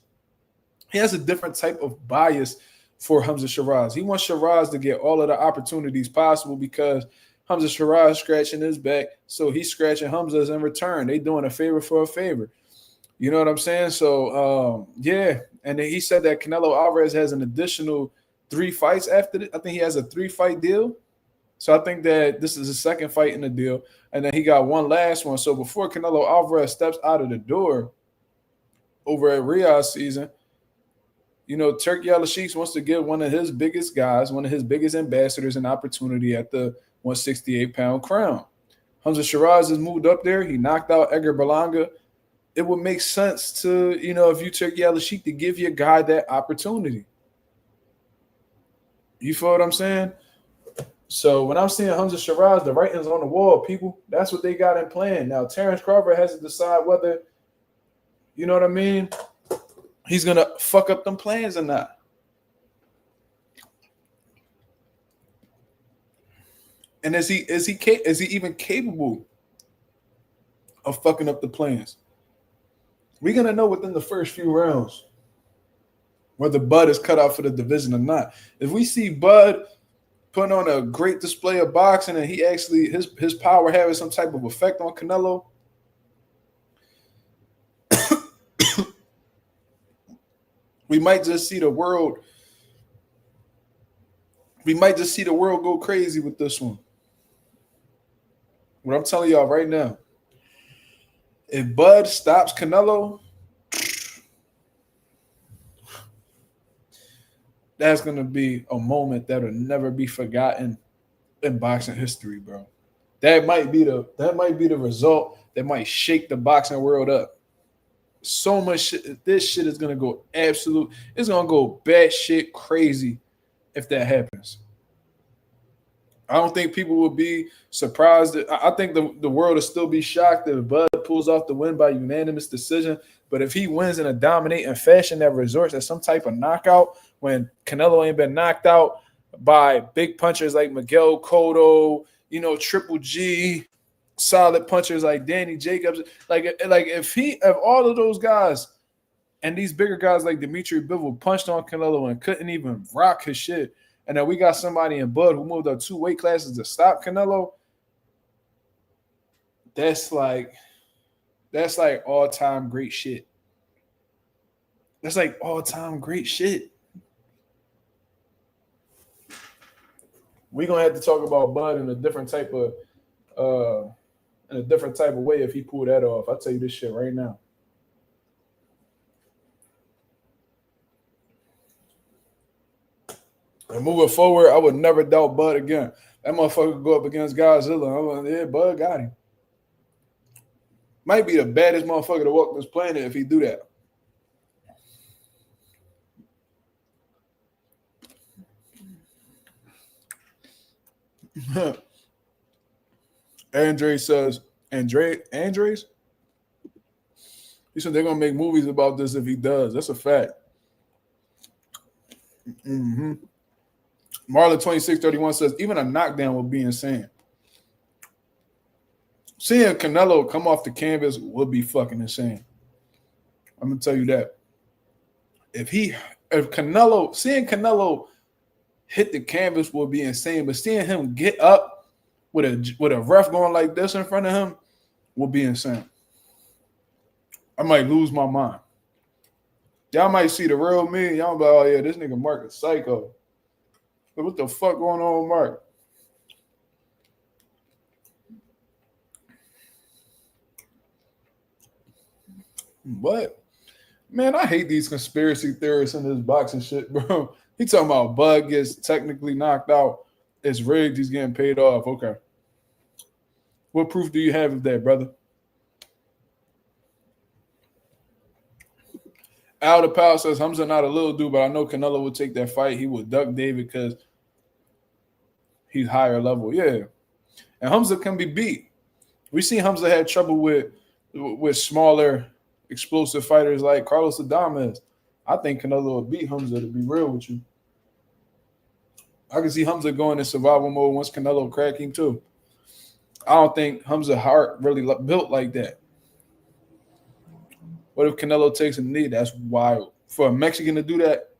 He has a different type of bias for Hamza Shiraz. He wants Shiraz to get all of the opportunities possible because Hamza Shiraz scratching his back, so he's scratching Hamza's in return. They doing a favor for a favor. You know what I'm saying? So, yeah. And then he said that Canelo Alvarez has an additional 3 fights after this. I think he has a 3-fight deal. So I think that this is his second fight in the deal. And then he got one last one. So before Canelo Alvarez steps out of the door over at Riyadh season, you know, Turki Al-Sheikh wants to give one of his biggest guys, one of his biggest ambassadors, an opportunity at the 168-pound crown. Hamza Shiraz has moved up there. He knocked out Edgar Berlanga. It would make sense to, you know, if you Turki Al-Sheikh, to give your guy that opportunity. You feel what I'm saying? So when I'm seeing Hamza Shiraz, the writing's on the wall, people. That's what they got in plan. Now, Terence Crawford has to decide whether, you know what I mean, he's going to fuck up them plans or not. And is he even capable of fucking up the plans? We're going to know within the first few rounds whether Bud is cut out for the division or not. If we see Bud putting on a great display of boxing and he actually, his power having some type of effect on Canelo, we might just see the world. We might just see the world go crazy with this one. What I'm telling y'all right now, if Bud stops Canelo, that's going to be a moment that will never be forgotten in boxing history, bro. That might be the result that might shake the boxing world up. So much shit. This shit is going to go absolute. It's going to go batshit crazy if that happens. I don't think people will be surprised. I think the world will still be shocked if Bud pulls off the win by unanimous decision. But if he wins in a dominating fashion that resorts to some type of knockout, when Canelo ain't been knocked out by big punchers like Miguel Cotto, you know, Triple G, solid punchers like Danny Jacobs, like if all of those guys and these bigger guys like Dimitri Bivol punched on Canelo and couldn't even rock his shit, and then we got somebody in Bud who moved up 2 weight classes to stop Canelo, that's like all-time great shit. That's like all-time great shit. We're gonna have to talk about Bud in a different type of way if he pulled that off. I'll tell you this shit right now. And moving forward, I would never doubt Bud again. That motherfucker could go up against Godzilla. Yeah, Bud got him. Might be the baddest motherfucker to walk this planet if he do that. Andres says, Andres? He said they're going to make movies about this if he does. That's a fact. Mm-hmm. Marla 2631 says even a knockdown would be insane. Seeing Canelo come off the canvas would be fucking insane. I'm gonna tell you that. Seeing Canelo hit the canvas would be insane, but seeing him get up with a ref going like this in front of him would be insane. I might lose my mind. Y'all might see the real me. Y'all be like, oh yeah, this nigga Mark is psycho. But what the fuck going on with Mark? What? Man, I hate these conspiracy theorists in this boxing shit, bro. He talking about Bud gets technically knocked out. It's rigged. He's getting paid off. Okay. What proof do you have of that, brother? Al the Pal says Hamza not a little dude, but I know Canelo would take that fight. He would duck David because he's higher level. Yeah. And Hamza can be beat. We seen Hamza had trouble with smaller, explosive fighters like Carlos Adames. I think Canelo would beat Hamza, to be real with you. I can see Hamza going in survival mode once Canelo crack him too. I don't think Hamza's heart really built like that. What if Canelo takes a knee? That's wild. For a Mexican to do that,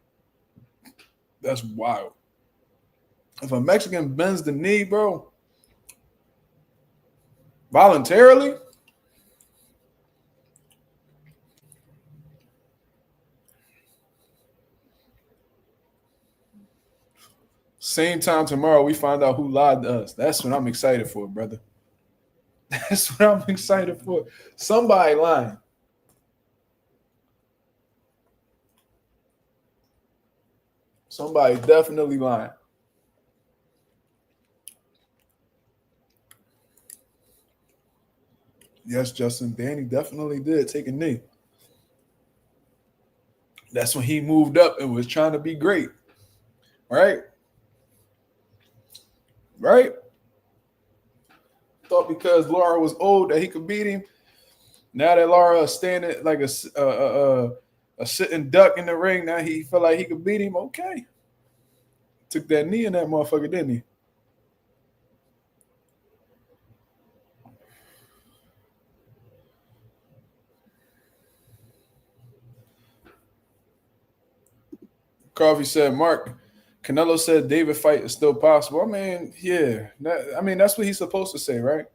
that's wild. If a Mexican bends the knee, bro, voluntarily, same time tomorrow, we find out who lied to us. That's what I'm excited for, brother. That's what I'm excited for. Somebody lying. Somebody definitely lying. Yes, Justin. Danny definitely did take a knee. That's when he moved up and was trying to be great. Right? Right? Thought because Laura was old that he could beat him. Now that Laura is standing like a sitting duck in the ring, now he felt like he could beat him. Okay. Took that knee in that motherfucker, didn't he? Coffee said, Mark, Canelo said David fight is still possible. I mean, yeah. That's what he's supposed to say, right?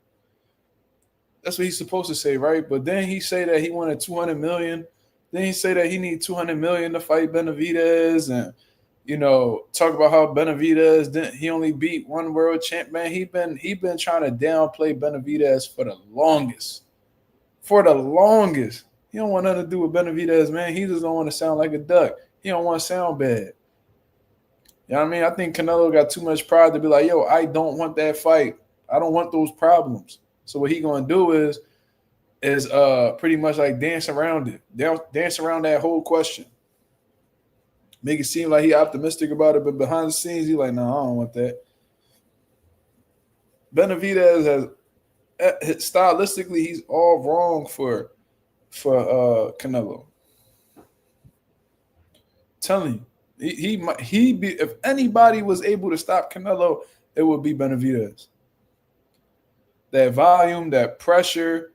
That's what he's supposed to say, right? But then he say that he wanted 200 million. Then he say that he need 200 million to fight Benavidez, and talk about how Benavidez he only beat one world champ. Man, he been trying to downplay Benavidez for the longest. For the longest. He don't want nothing to do with Benavidez, man. He just don't want to sound like a duck. He don't want to sound bad. You know what I mean? I think Canelo got too much pride to be like, yo, I don't want that fight. I don't want those problems. So what he gonna do is pretty much like dance around it. Dance around that whole question. Make it seem like he optimistic about it, but behind the scenes, he like, no, I don't want that. Benavidez stylistically, he's all wrong for Canelo. Telling you, he be, if anybody was able to stop Canelo, it would be Benavidez. That volume, that pressure,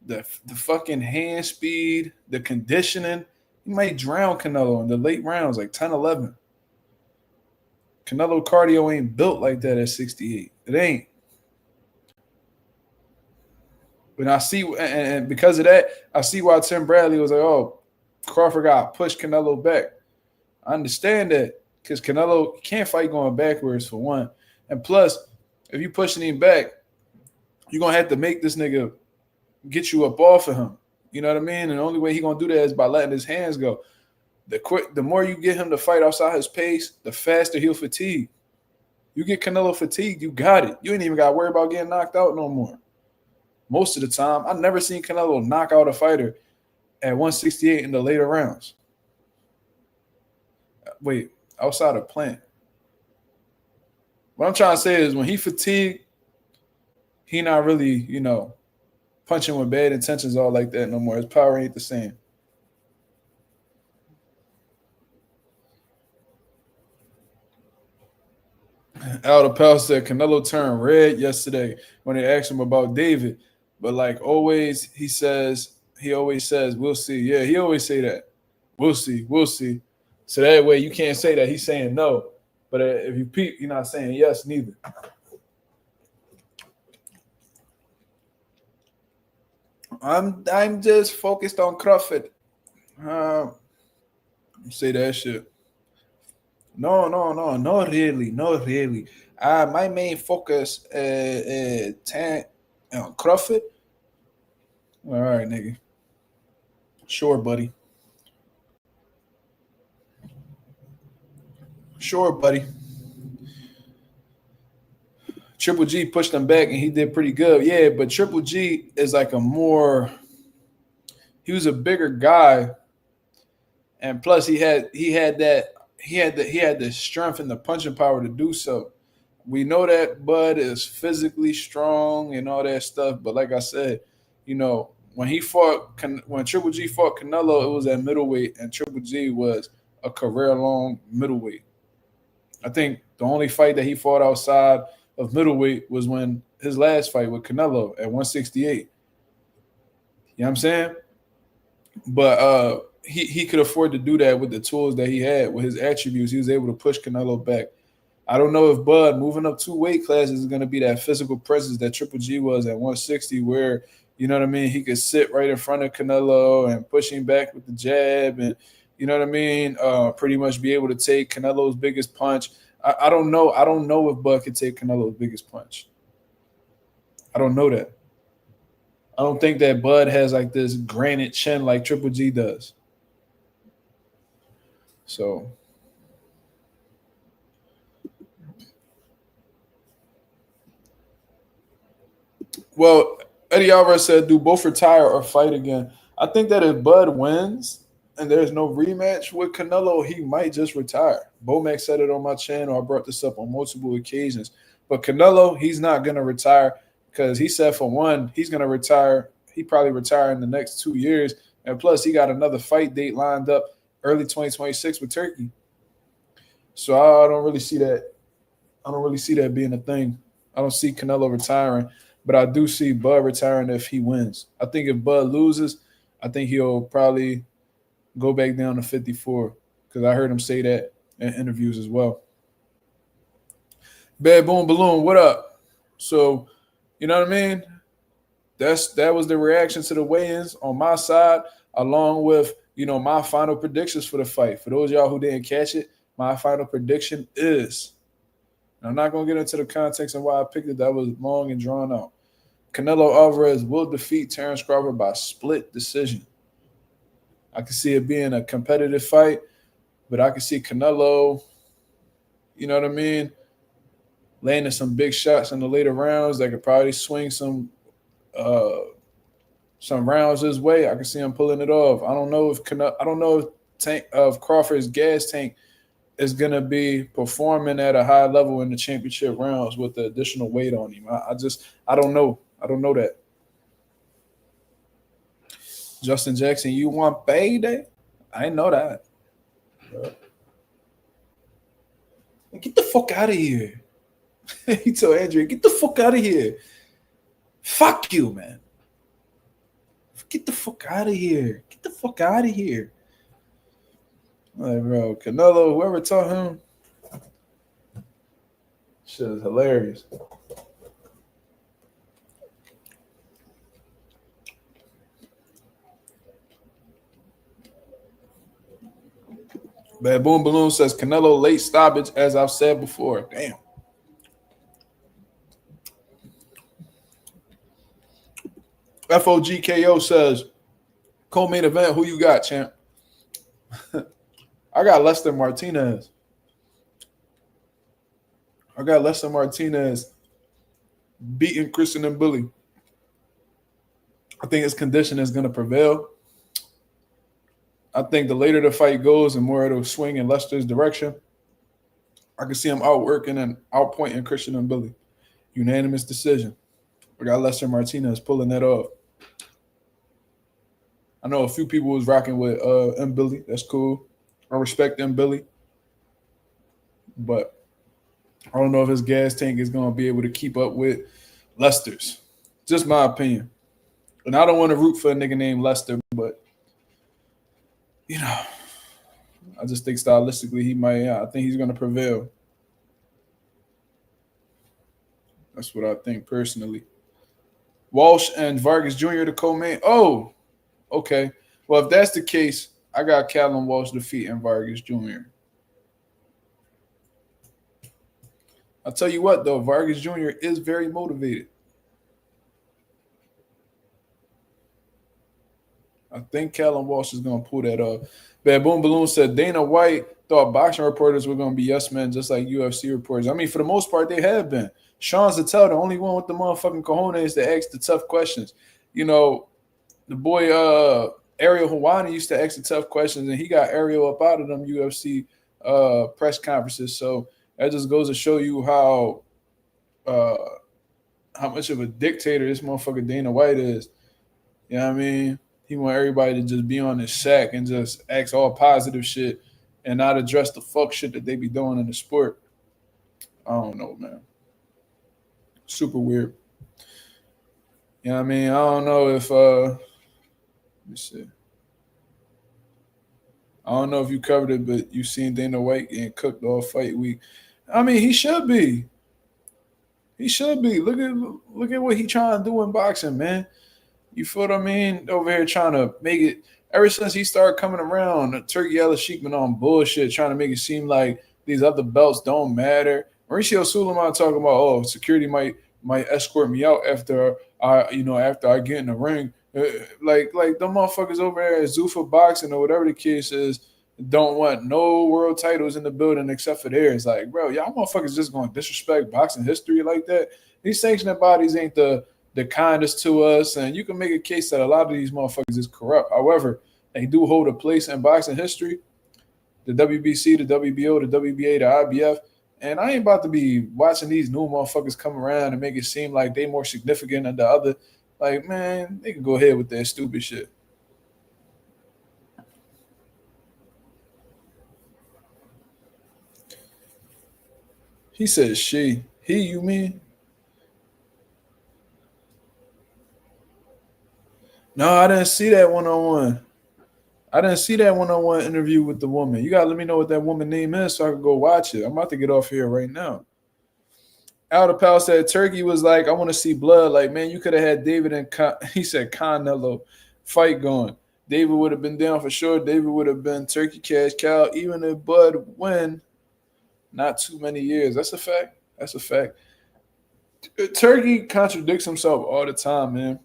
the fucking hand speed, the conditioning. He might drown Canelo in the late rounds, like 10, 11. Canelo cardio ain't built like that at 68. It ain't. But I see, and because of that, I see why Tim Bradley was like, oh, Crawford got to push Canelo back. I understand that because Canelo can't fight going backwards for one. And plus, if you pushing him back, you're going to have to make this nigga get you up off of him. You know what I mean? And the only way he's going to do that is by letting his hands go. The more you get him to fight outside his pace, the faster he'll fatigue. You get Canelo fatigued, you got it. You ain't even got to worry about getting knocked out no more. Most of the time, I've never seen Canelo knock out a fighter at 168 in the later rounds. Wait, outside of Plant. What I'm trying to say is when he fatigued, he not really, punching with bad intentions all like that no more. His power ain't the same. Al Pal said Canelo turned red yesterday when they asked him about David. But like always, he always says, we'll see. Yeah, he always say that. We'll see. We'll see. So that way you can't say that. He's saying no. But if you peep, you're not saying yes neither. I'm just focused on Crawford. Say that shit. No, not really, not really. My main focus Crawford. All right, nigga. Sure, buddy. Sure, buddy. Triple G pushed him back and he did pretty good. Yeah, but Triple G is like he was a bigger guy. And plus he had the strength and the punching power to do so. We know that Bud is physically strong and all that stuff, but like I said, you know, when Triple G fought Canelo, it was at middleweight, and Triple G was a career-long middleweight. I think the only fight that he fought outside of middleweight was when his last fight with Canelo at 168. You know what I'm saying? But he could afford to do that with the tools that he had, with his attributes. He was able to push Canelo back. I don't know if Bud moving up 2 weight classes is going to be that physical presence that Triple G was at 160, where, you know what I mean, he could sit right in front of Canelo and push him back with the jab and, you know what I mean, pretty much be able to take Canelo's biggest punch. I don't know. I don't know if Bud could take Canelo's biggest punch. I don't know that. I don't think that Bud has like this granite chin like Triple G does. So, well, Eddie Alvarez said, do both retire or fight again? I think that if Bud wins and there's no rematch with Canelo, he might just retire. Bomac said it on my channel. I brought this up on multiple occasions. But Canelo, he's not going to retire because he said, for one, he's going to retire. He probably retire in the next 2 years. And plus, he got another fight date lined up early 2026 with Turkey. So I don't really see that. I don't really see that being a thing. I don't see Canelo retiring, but I do see Bud retiring if he wins. I think if Bud loses, I think he'll probably go back down to 54 because I heard him say that in interviews as well. Bad Boom Balloon, what up? So, you know what I mean? That was the reaction to the weigh-ins on my side, along with, you know, my final predictions for the fight. For those of y'all who didn't catch it, my final prediction is, and I'm not going to get into the context of why I picked it. That was long and drawn out. Canelo Alvarez will defeat Terence Crawford by split decision. I can see it being a competitive fight, but I can see Canelo, you know what I mean, landing some big shots in the later rounds that could probably swing some rounds his way. I can see him pulling it off. I don't know if Crawford's gas tank is going to be performing at a high level in the championship rounds with the additional weight on him. I don't know. I don't know that. Justin Jackson, you want payday? I didn't know that. Get the fuck out of here. He told Andrea, get the fuck out of here. Fuck you, man. Get the fuck out of here. Get the fuck out of here. Like, bro, Canelo, whoever taught him, shit is hilarious. Bad Boom Balloon says Canelo late stoppage, as I've said before. Damn. FOGKO says, co-main event, who you got, champ? I got Lester Martinez. Beating Christian and Billy. I think his condition is going to prevail. I think the later the fight goes, the more it'll swing in Lester's direction. I can see him outworking and outpointing Christian and Billy. Unanimous decision. I got Lester Martinez pulling that off. I know a few people was rocking with M. Billy. That's cool. I respect M. Billy. But I don't know if his gas tank is going to be able to keep up with Lester's. Just my opinion. And I don't want to root for a nigga named Lester, but, you know, I just think stylistically he might, I think he's going to prevail. That's what I think personally. Walsh and Vargas Jr. the co-main. Oh, okay. Well, if that's the case, I got Callum Walsh defeating Vargas Jr. I'll tell you what, though, Vargas Jr. is very motivated. I think Callum Walsh is going to pull that off. Bad Boom Balloon said Dana White thought boxing reporters were going to be yes men just like UFC reporters. I mean, for the most part, they have been. Sean Zattel, the only one with the motherfucking cojones that asks the tough questions. You know, the boy Ariel Hawani used to ask the tough questions, and he got Ariel up out of them UFC press conferences. So that just goes to show you how much of a dictator this motherfucker Dana White is. You know what I mean? He want everybody to just be on his sack and just ask all positive shit and not address the fuck shit that they be doing in the sport. I don't know, man. Super weird. You know what I mean? I don't know if let me see. I don't know if you covered it, but you seen Dana White getting cooked all fight week. I mean, he should be. He should be. Look at what he trying to do in boxing, man. You feel what I mean? Over here trying to make it. Ever since he started coming around, Turkey Al-Sheikh been on bullshit, trying to make it seem like these other belts don't matter. Mauricio Suleiman talking about, oh, security might escort me out after I get in the ring. Like the motherfuckers over there at Zuffa Boxing or whatever the case is don't want no world titles in the building except for theirs. Like, bro, y'all motherfuckers just going to disrespect boxing history like that? These sanctioning bodies ain't the kindest to us, and you can make a case that a lot of these motherfuckers is corrupt. However, they do hold a place in boxing history. The WBC, the WBO, the WBA, the IBF. And I ain't about to be watching these new motherfuckers come around and make it seem like they more significant than the other. Like, man, they can go ahead with that stupid shit. He says she. He, you mean? No, I didn't see that one-on-one. I didn't see that one-on-one interview with the woman. You got to let me know what that woman name is so I can go watch it. I'm about to get off here right now. Al Powell said Turkey was like, I want to see blood. Like, man, you could have had David and he said Canelo fight going. David would have been down for sure. David would have been Turkey cash cow. Even if Bud win, not too many years. That's a fact. That's a fact. Turkey contradicts himself all the time, man.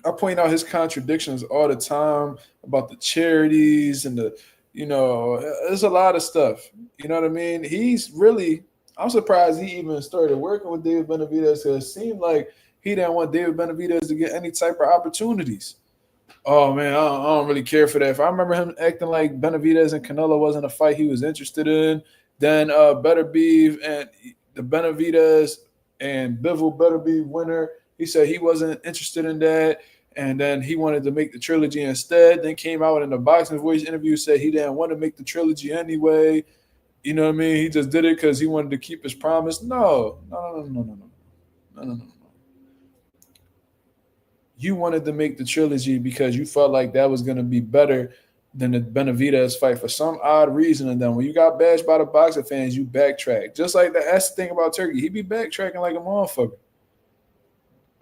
I point out his contradictions all the time about the charities and there's a lot of stuff. You know what I mean? I'm surprised he even started working with David Benavidez because it seemed like he didn't want David Benavidez to get any type of opportunities. Oh, man, I don't really care for that. If I remember him acting like Benavidez and Canelo wasn't a fight he was interested in, then Better Beef and the Benavidez and Bivol Better Beef winner, he said he wasn't interested in that. And then he wanted to make the trilogy instead. Then came out in the Boxing Voice interview, said he didn't want to make the trilogy anyway. You know what I mean? He just did it because he wanted to keep his promise. No. You wanted to make the trilogy because you felt like that was going to be better than the Benavidez fight for some odd reason. And then when you got bashed by the boxing fans, you backtrack. Just like that. That's the thing about Turkey. He be backtracking like a motherfucker.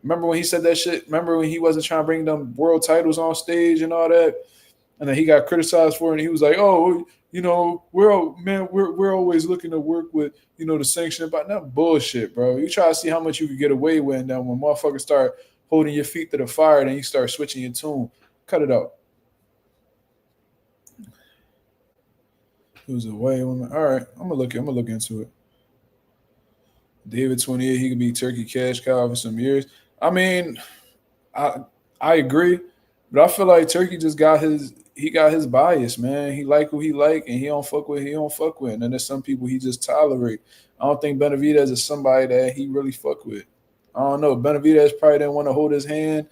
Remember when he said that shit? Remember when he wasn't trying to bring them world titles on stage and all that? And then he got criticized for it, and he was like, oh, we're always looking to work with, the sanction. But that bullshit, bro. You try to see how much you could get away with, and then when motherfuckers start holding your feet to the fire, then you start switching your tune. Cut it out. It was a way. All right, I'm gonna look into it. David 28, he could be Turkey cash cow for some years. I mean, I agree, but I feel like Turkey just got his bias, man. He like who he like, and he don't fuck with. And then there's some people he just tolerate. I don't think Benavidez is somebody that he really fuck with. I don't know. Benavidez probably didn't want to hold his hand.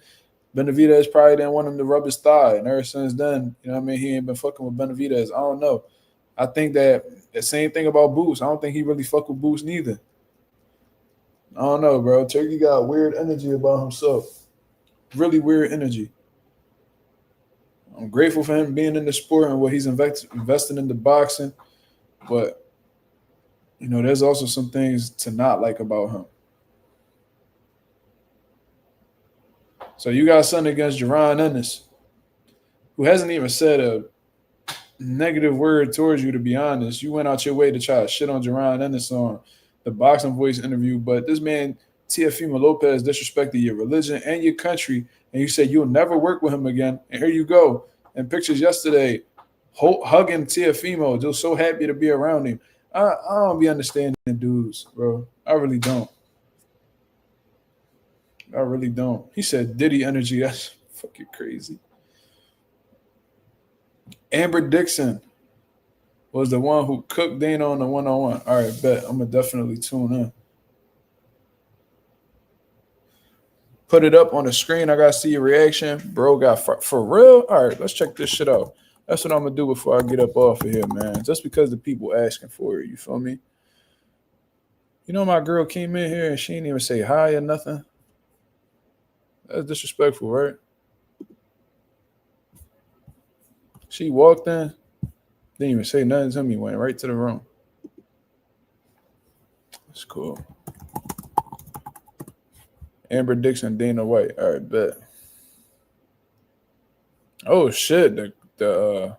Benavidez probably didn't want him to rub his thigh, and ever since then, he ain't been fucking with Benavidez. I don't know. I think that the same thing about Boots. I don't think he really fuck with Boots neither. I don't know, bro. Turkey got weird energy about himself. Really weird energy. I'm grateful for him being in the sport and what he's investing into boxing. But, you know, there's also some things to not like about him. So you got something against Jaron Ennis, who hasn't even said a negative word towards you, to be honest. You went out your way to try to shit on Jaron Ennis on the Boxing Voice interview, but this man, Teofimo Lopez, disrespected your religion and your country, and you said you'll never work with him again. And here you go. And pictures yesterday, hugging Teofimo, just so happy to be around him. I don't be understanding dudes, bro. I really don't. I really don't. He said Diddy energy. That's fucking crazy. Amber Dixon was the one who cooked Dana on the one-on-one. All right, bet. I'm going to definitely tune in. Put it up on the screen. I got to see your reaction. Bro got for real? All right, let's check this shit out. That's what I'm going to do before I get up off of here, man. Just because the people asking for it, you feel me? You know, my girl came in here and she didn't even say hi or nothing. That's disrespectful, right? She walked in, didn't even say nothing to me, went right to the room. That's cool. Amber Dixon, Dana White. All right, bet. Oh shit! The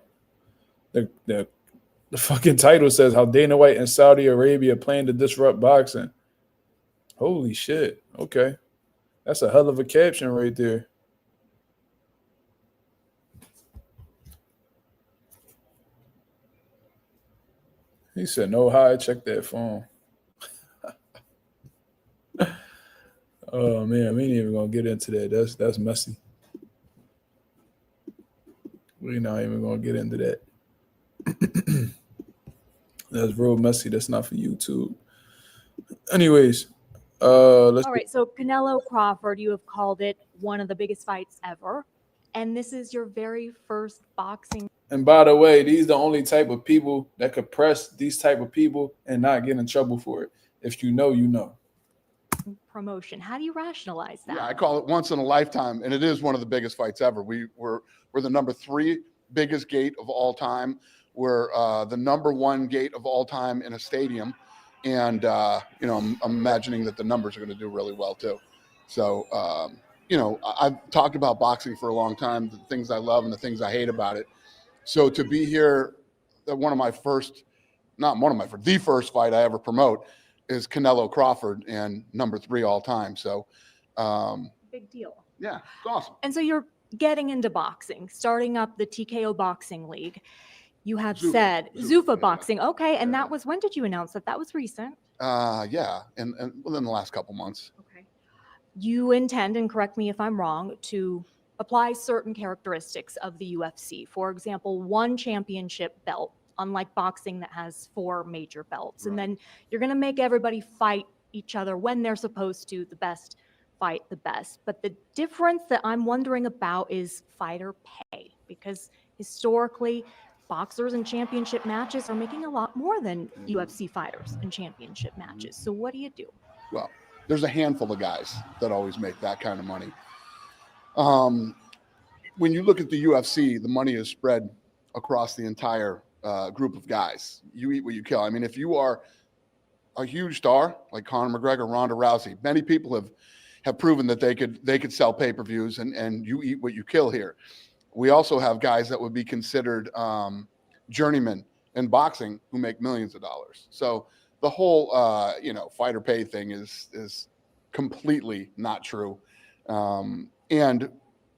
fucking title says how Dana White and Saudi Arabia plan to disrupt boxing. Holy shit! Okay, that's a hell of a caption right there. He said, "No hi, check that phone." Oh man, we ain't even gonna get into that. That's messy. We're not even gonna get into that. That's real messy. That's not for YouTube. Anyways, let's. All right, so Canelo Crawford, you have called it one of the biggest fights ever, and this is your very first boxing. And by the way, these are the only type of people that could press these type of people and not get in trouble for it. If you know, you know. Promotion. How do you rationalize that? Yeah, I call it once in a lifetime, and it is one of the biggest fights ever. We're the number 3 biggest gate of all time. We're the number 1 gate of all time in a stadium, and you know, I'm imagining that the numbers are going to do really well too. So you know, I've talked about boxing for a long time, the things I love and the things I hate about it. So to be here, the first fight I ever promote is Canelo Crawford, and number 3 all time. So big deal. Yeah, it's awesome. And so you're getting into boxing, starting up the TKO Boxing League. You have said Zuffa Boxing. Okay, and that was, when did you announce that? That was recent. Yeah, and within the last couple months. Okay. You intend, and correct me if I'm wrong, to apply certain characteristics of the UFC. For example, 1 championship belt, unlike boxing that has 4 major belts. Right. And then you're going to make everybody fight each other when they're supposed to, the best fight the best. But the difference that I'm wondering about is fighter pay, because historically, boxers in championship matches are making a lot more than UFC fighters in championship matches. So what do you do? Well, there's a handful of guys that always make that kind of money. When you look at the UFC, the money is spread across the entire group of guys. You eat what you kill. I mean, if you are a huge star like Conor McGregor, Ronda Rousey, many people have proven that they could sell pay-per-views, and you eat what you kill here. We also have guys that would be considered journeymen in boxing who make millions of dollars. So the whole you know, fighter pay thing is completely not true. And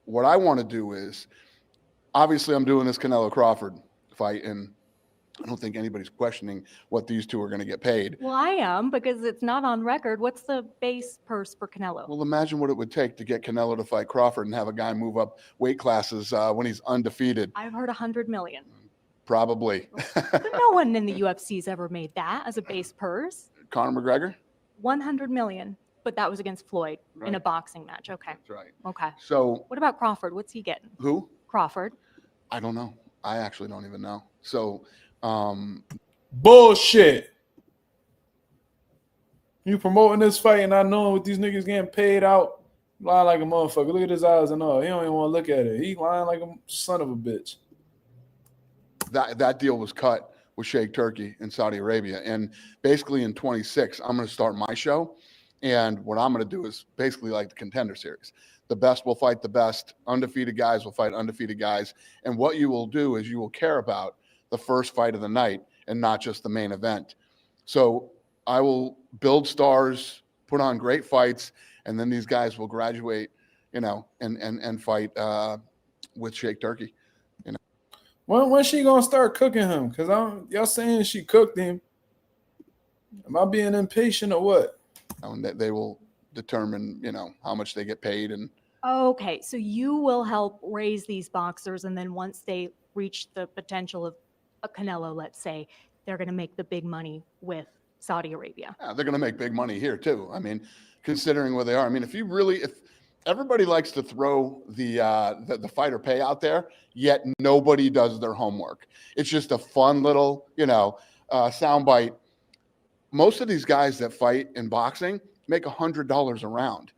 what I want to do is, obviously I'm doing this Canelo Crawford fight, and I don't think anybody's questioning what these two are going to get paid. Well, I am, because it's not on record. What's the base purse for Canelo? Well, imagine what it would take to get Canelo to fight Crawford and have a guy move up weight classes when he's undefeated. I've heard 100 million. Probably. But no one in the UFC's ever made that as a base purse. Conor McGregor? 100 million. But that was against Floyd in a boxing match. Okay. That's right. Okay. So what about Crawford? What's he getting? Who? Crawford. I don't know. I actually don't even know. So, bullshit. You promoting this fight and not knowing what these niggas getting paid out, lying like a motherfucker. Look at his eyes and all. He don't even want to look at it. He lying like a son of a bitch. that deal was cut with Sheikh Turkey in Saudi Arabia. And basically in 26, I'm going to start my show. And what I'm going to do is basically like the Contender Series. The best will fight the best. Undefeated guys will fight undefeated guys. And what you will do is you will care about the first fight of the night and not just the main event. So I will build stars, put on great fights, and then these guys will graduate, and fight with Sheikh Turkey. When she gonna start cooking him? Because y'all saying she cooked him. Am I being impatient or what? And they will determine, how much they get paid. And Okay, so you will help raise these boxers, and then once they reach the potential of a Canelo, let's say, they're going to make the big money with Saudi Arabia. yeah, they're going to make big money here too. I mean, considering where they are. I mean, if everybody likes to throw the fighter pay out there, yet nobody does their homework. It's just a fun little, soundbite. Most of these guys that fight in boxing make $100 a round.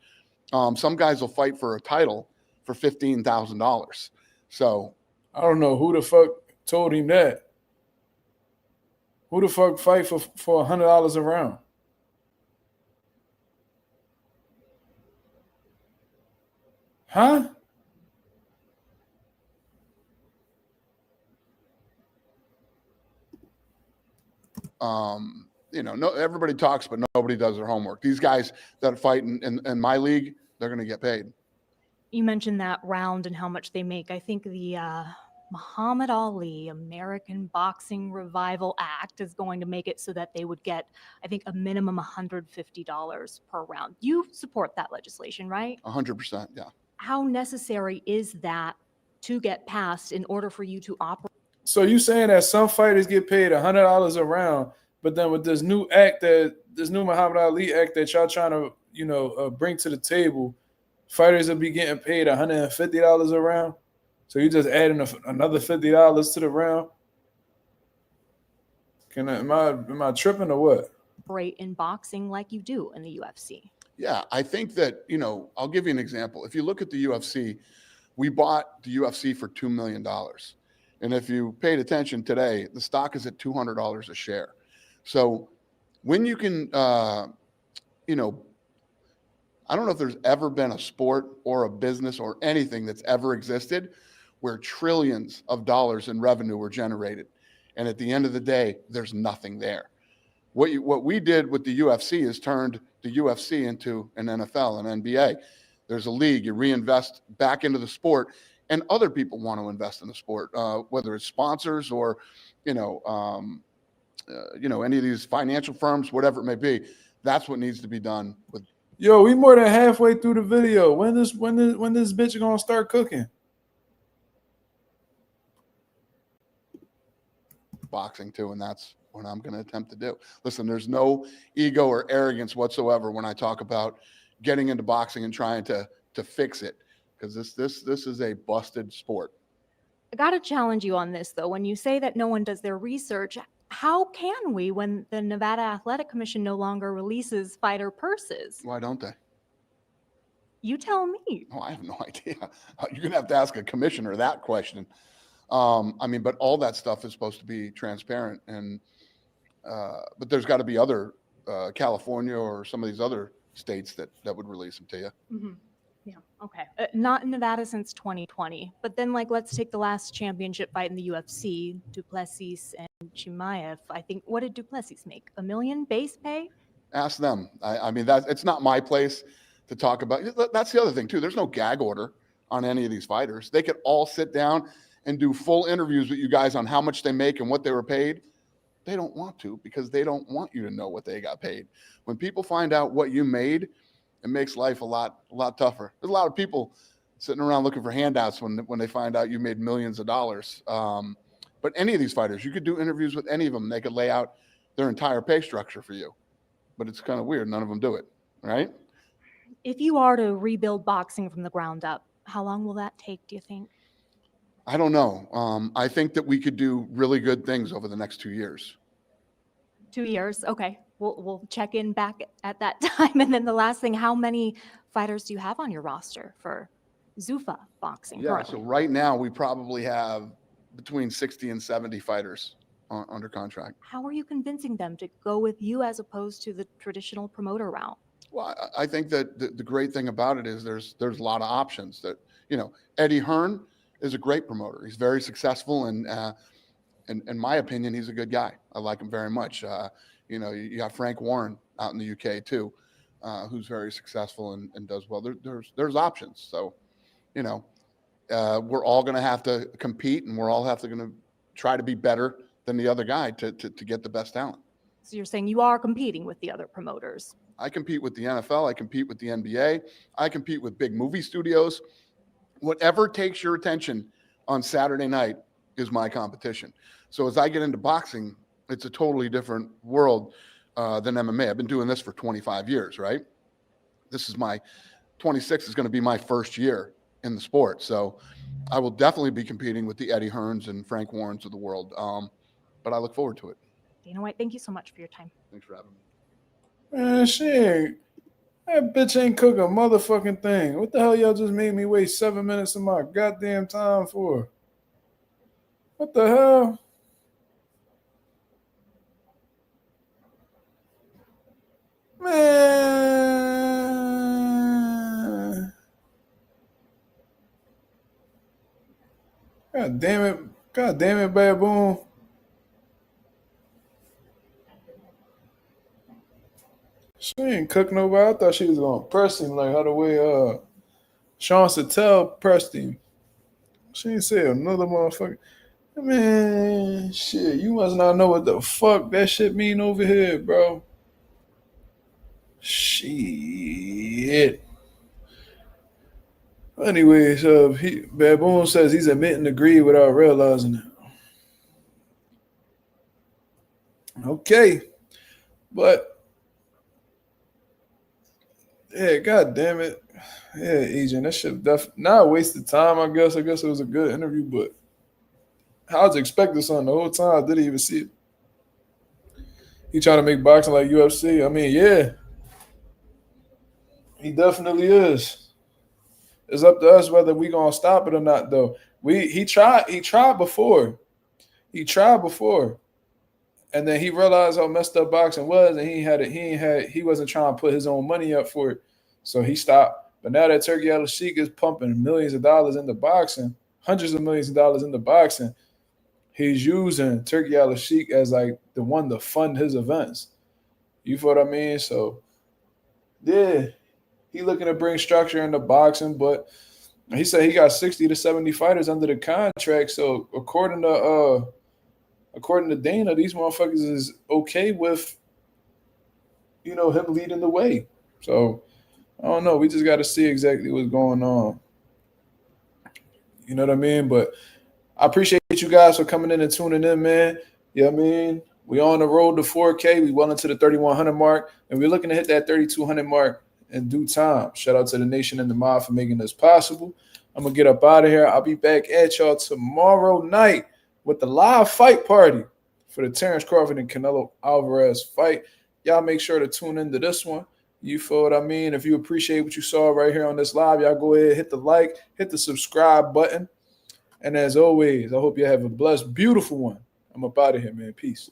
Some guys will fight for a title for $15,000. So I don't know who the fuck told him that. Who the fuck fight for $100 a round? Huh? No, everybody talks, but nobody does their homework. These guys that fight in my league, they're going to get paid. You mentioned that round and how much they make. I think the Muhammad Ali American Boxing Revival Act is going to make it so that they would get, I think, a minimum $150 per round. You support that legislation, right? 100%, yeah. How necessary is that to get passed in order for you to operate? So you saying that some fighters get paid $100 a round, but then with this new Muhammad Ali act that y'all trying to, bring to the table, fighters will be getting paid $150 a round? So you just adding another $50 to the round? Am I tripping or what? Operate in boxing like you do in the UFC. Yeah, I think that, I'll give you an example. If you look at the UFC, we bought the UFC for $2 million. And if you paid attention today, the stock is at $200 a share. So when you can, I don't know if there's ever been a sport or a business or anything that's ever existed where trillions of dollars in revenue were generated. And at the end of the day, there's nothing there. What we did with the UFC is turned the UFC into an NFL, an NBA. There's a league, you reinvest back into the sport, and other people want to invest in the sport, whether it's sponsors or, any of these financial firms, whatever it may be. That's what needs to be done with. Yo, we more than halfway through the video. When this bitch gonna start cooking? Boxing too, and that's what I'm going to attempt to do. Listen, there's no ego or arrogance whatsoever when I talk about getting into boxing and trying to fix it, because this is a busted sport. I got to challenge you on this, though. When you say that no one does their research, how can we when the Nevada Athletic Commission no longer releases fighter purses? Why don't they? You tell me. Oh, I have no idea. You're going to have to ask a commissioner that question. But all that stuff is supposed to be transparent, and but there's got to be other California or some of these other states that would release them to you. Mm-hmm. Yeah. Okay. Not in Nevada since 2020, but then let's take the last championship fight in the UFC, Duplessis and Chimaev. I think, what did Duplessis make? $1 million base pay? Ask them. It's not my place to talk about. That's the other thing too. There's no gag order on any of these fighters. They could all sit down and do full interviews with you guys on how much they make and what they were paid. They don't want to, because they don't want you to know what they got paid. When people find out what you made, it makes life a lot tougher. There's a lot of people sitting around looking for handouts when they find out you made millions of dollars. But any of these fighters, you could do interviews with any of them. They could lay out their entire pay structure for you. But it's kind of weird. None of them do it, right? If you are to rebuild boxing from the ground up, how long will that take, do you think? I don't know. I think that we could do really good things over the next 2 years. 2 years. Okay. We'll check in back at that time. And then the last thing, how many fighters do you have on your roster for Zuffa boxing Yeah, currently? so right now we probably have between 60 and 70 fighters under contract. How are you convincing them to go with you as opposed to the traditional promoter route? Well, I think that the great thing about it is there's a lot of options. That, you know, Eddie Hearn is a great promoter. He's very successful, and in my opinion, he's a good guy. I like him very much. You know, you got Frank Warren out in the UK too, who's very successful and does well. There's options. So, you know, we're all going to have to compete, and we're all going to try to be better than the other guy to get the best talent. So you're saying you are competing with the other promoters? I compete with the NFL. I compete with the NBA. I compete with big movie studios. Whatever takes your attention on Saturday night is my competition. So as I get into boxing, it's a totally different world than MMA. I've been doing this for 25 years, right? This is my 26 is going to be my first year in the sport. So I will definitely be competing with the Eddie Hearns and Frank Warrens of the world. But I look forward to it. Dana White, thank you so much for your time. Thanks for having me. Man, shit. That bitch ain't cook a motherfucking thing. What the hell y'all just made me waste 7 minutes of my goddamn time for? What the hell? Man. God damn it. God damn it, Baboon. She ain't cook nobody. I thought she was gonna press him like how the way Sean Sattel pressed him. She ain't say another motherfucker. Man, shit, you must not know what the fuck that shit mean over here, bro. Shit. Anyways, Baboon says he's admitting the greed without realizing it. Okay. But yeah, god damn it. Yeah, agent, that shit definitely not a waste of time, I guess. I guess it was a good interview, but I was expecting something the whole time. I didn't even see it. He trying to make boxing like UFC. I mean, yeah. He definitely is. It's up to us whether we gonna stop it or not, though. He tried before. And then he realized how messed up boxing was, and he wasn't trying to put his own money up for it. So he stopped. But now that Turkey Al-Sheikh is pumping millions of dollars into boxing, hundreds of millions of dollars into boxing, he's using Turkey Al-Sheikh as like the one to fund his events. You feel what I mean? So yeah, he looking to bring structure into boxing, but he said he got 60 to 70 fighters under the contract. So according to Dana, these motherfuckers is okay with, him leading the way. So I don't know. We just got to see exactly what's going on. You know what I mean? But I appreciate you guys for coming in and tuning in, man. You know what I mean? We on the road to 4K. We well into the 3,100 mark, and we're looking to hit that 3,200 mark in due time. Shout out to the nation and the mob for making this possible. I'm going to get up out of here. I'll be back at y'all tomorrow night with the live fight party for the Terence Crawford and Canelo Alvarez fight. Y'all make sure to tune into this one. You feel what I mean? If you appreciate what you saw right here on this live, y'all go ahead, hit the like, hit the subscribe button. And as always, I hope you have a blessed, beautiful one. I'm up out of here, man. Peace.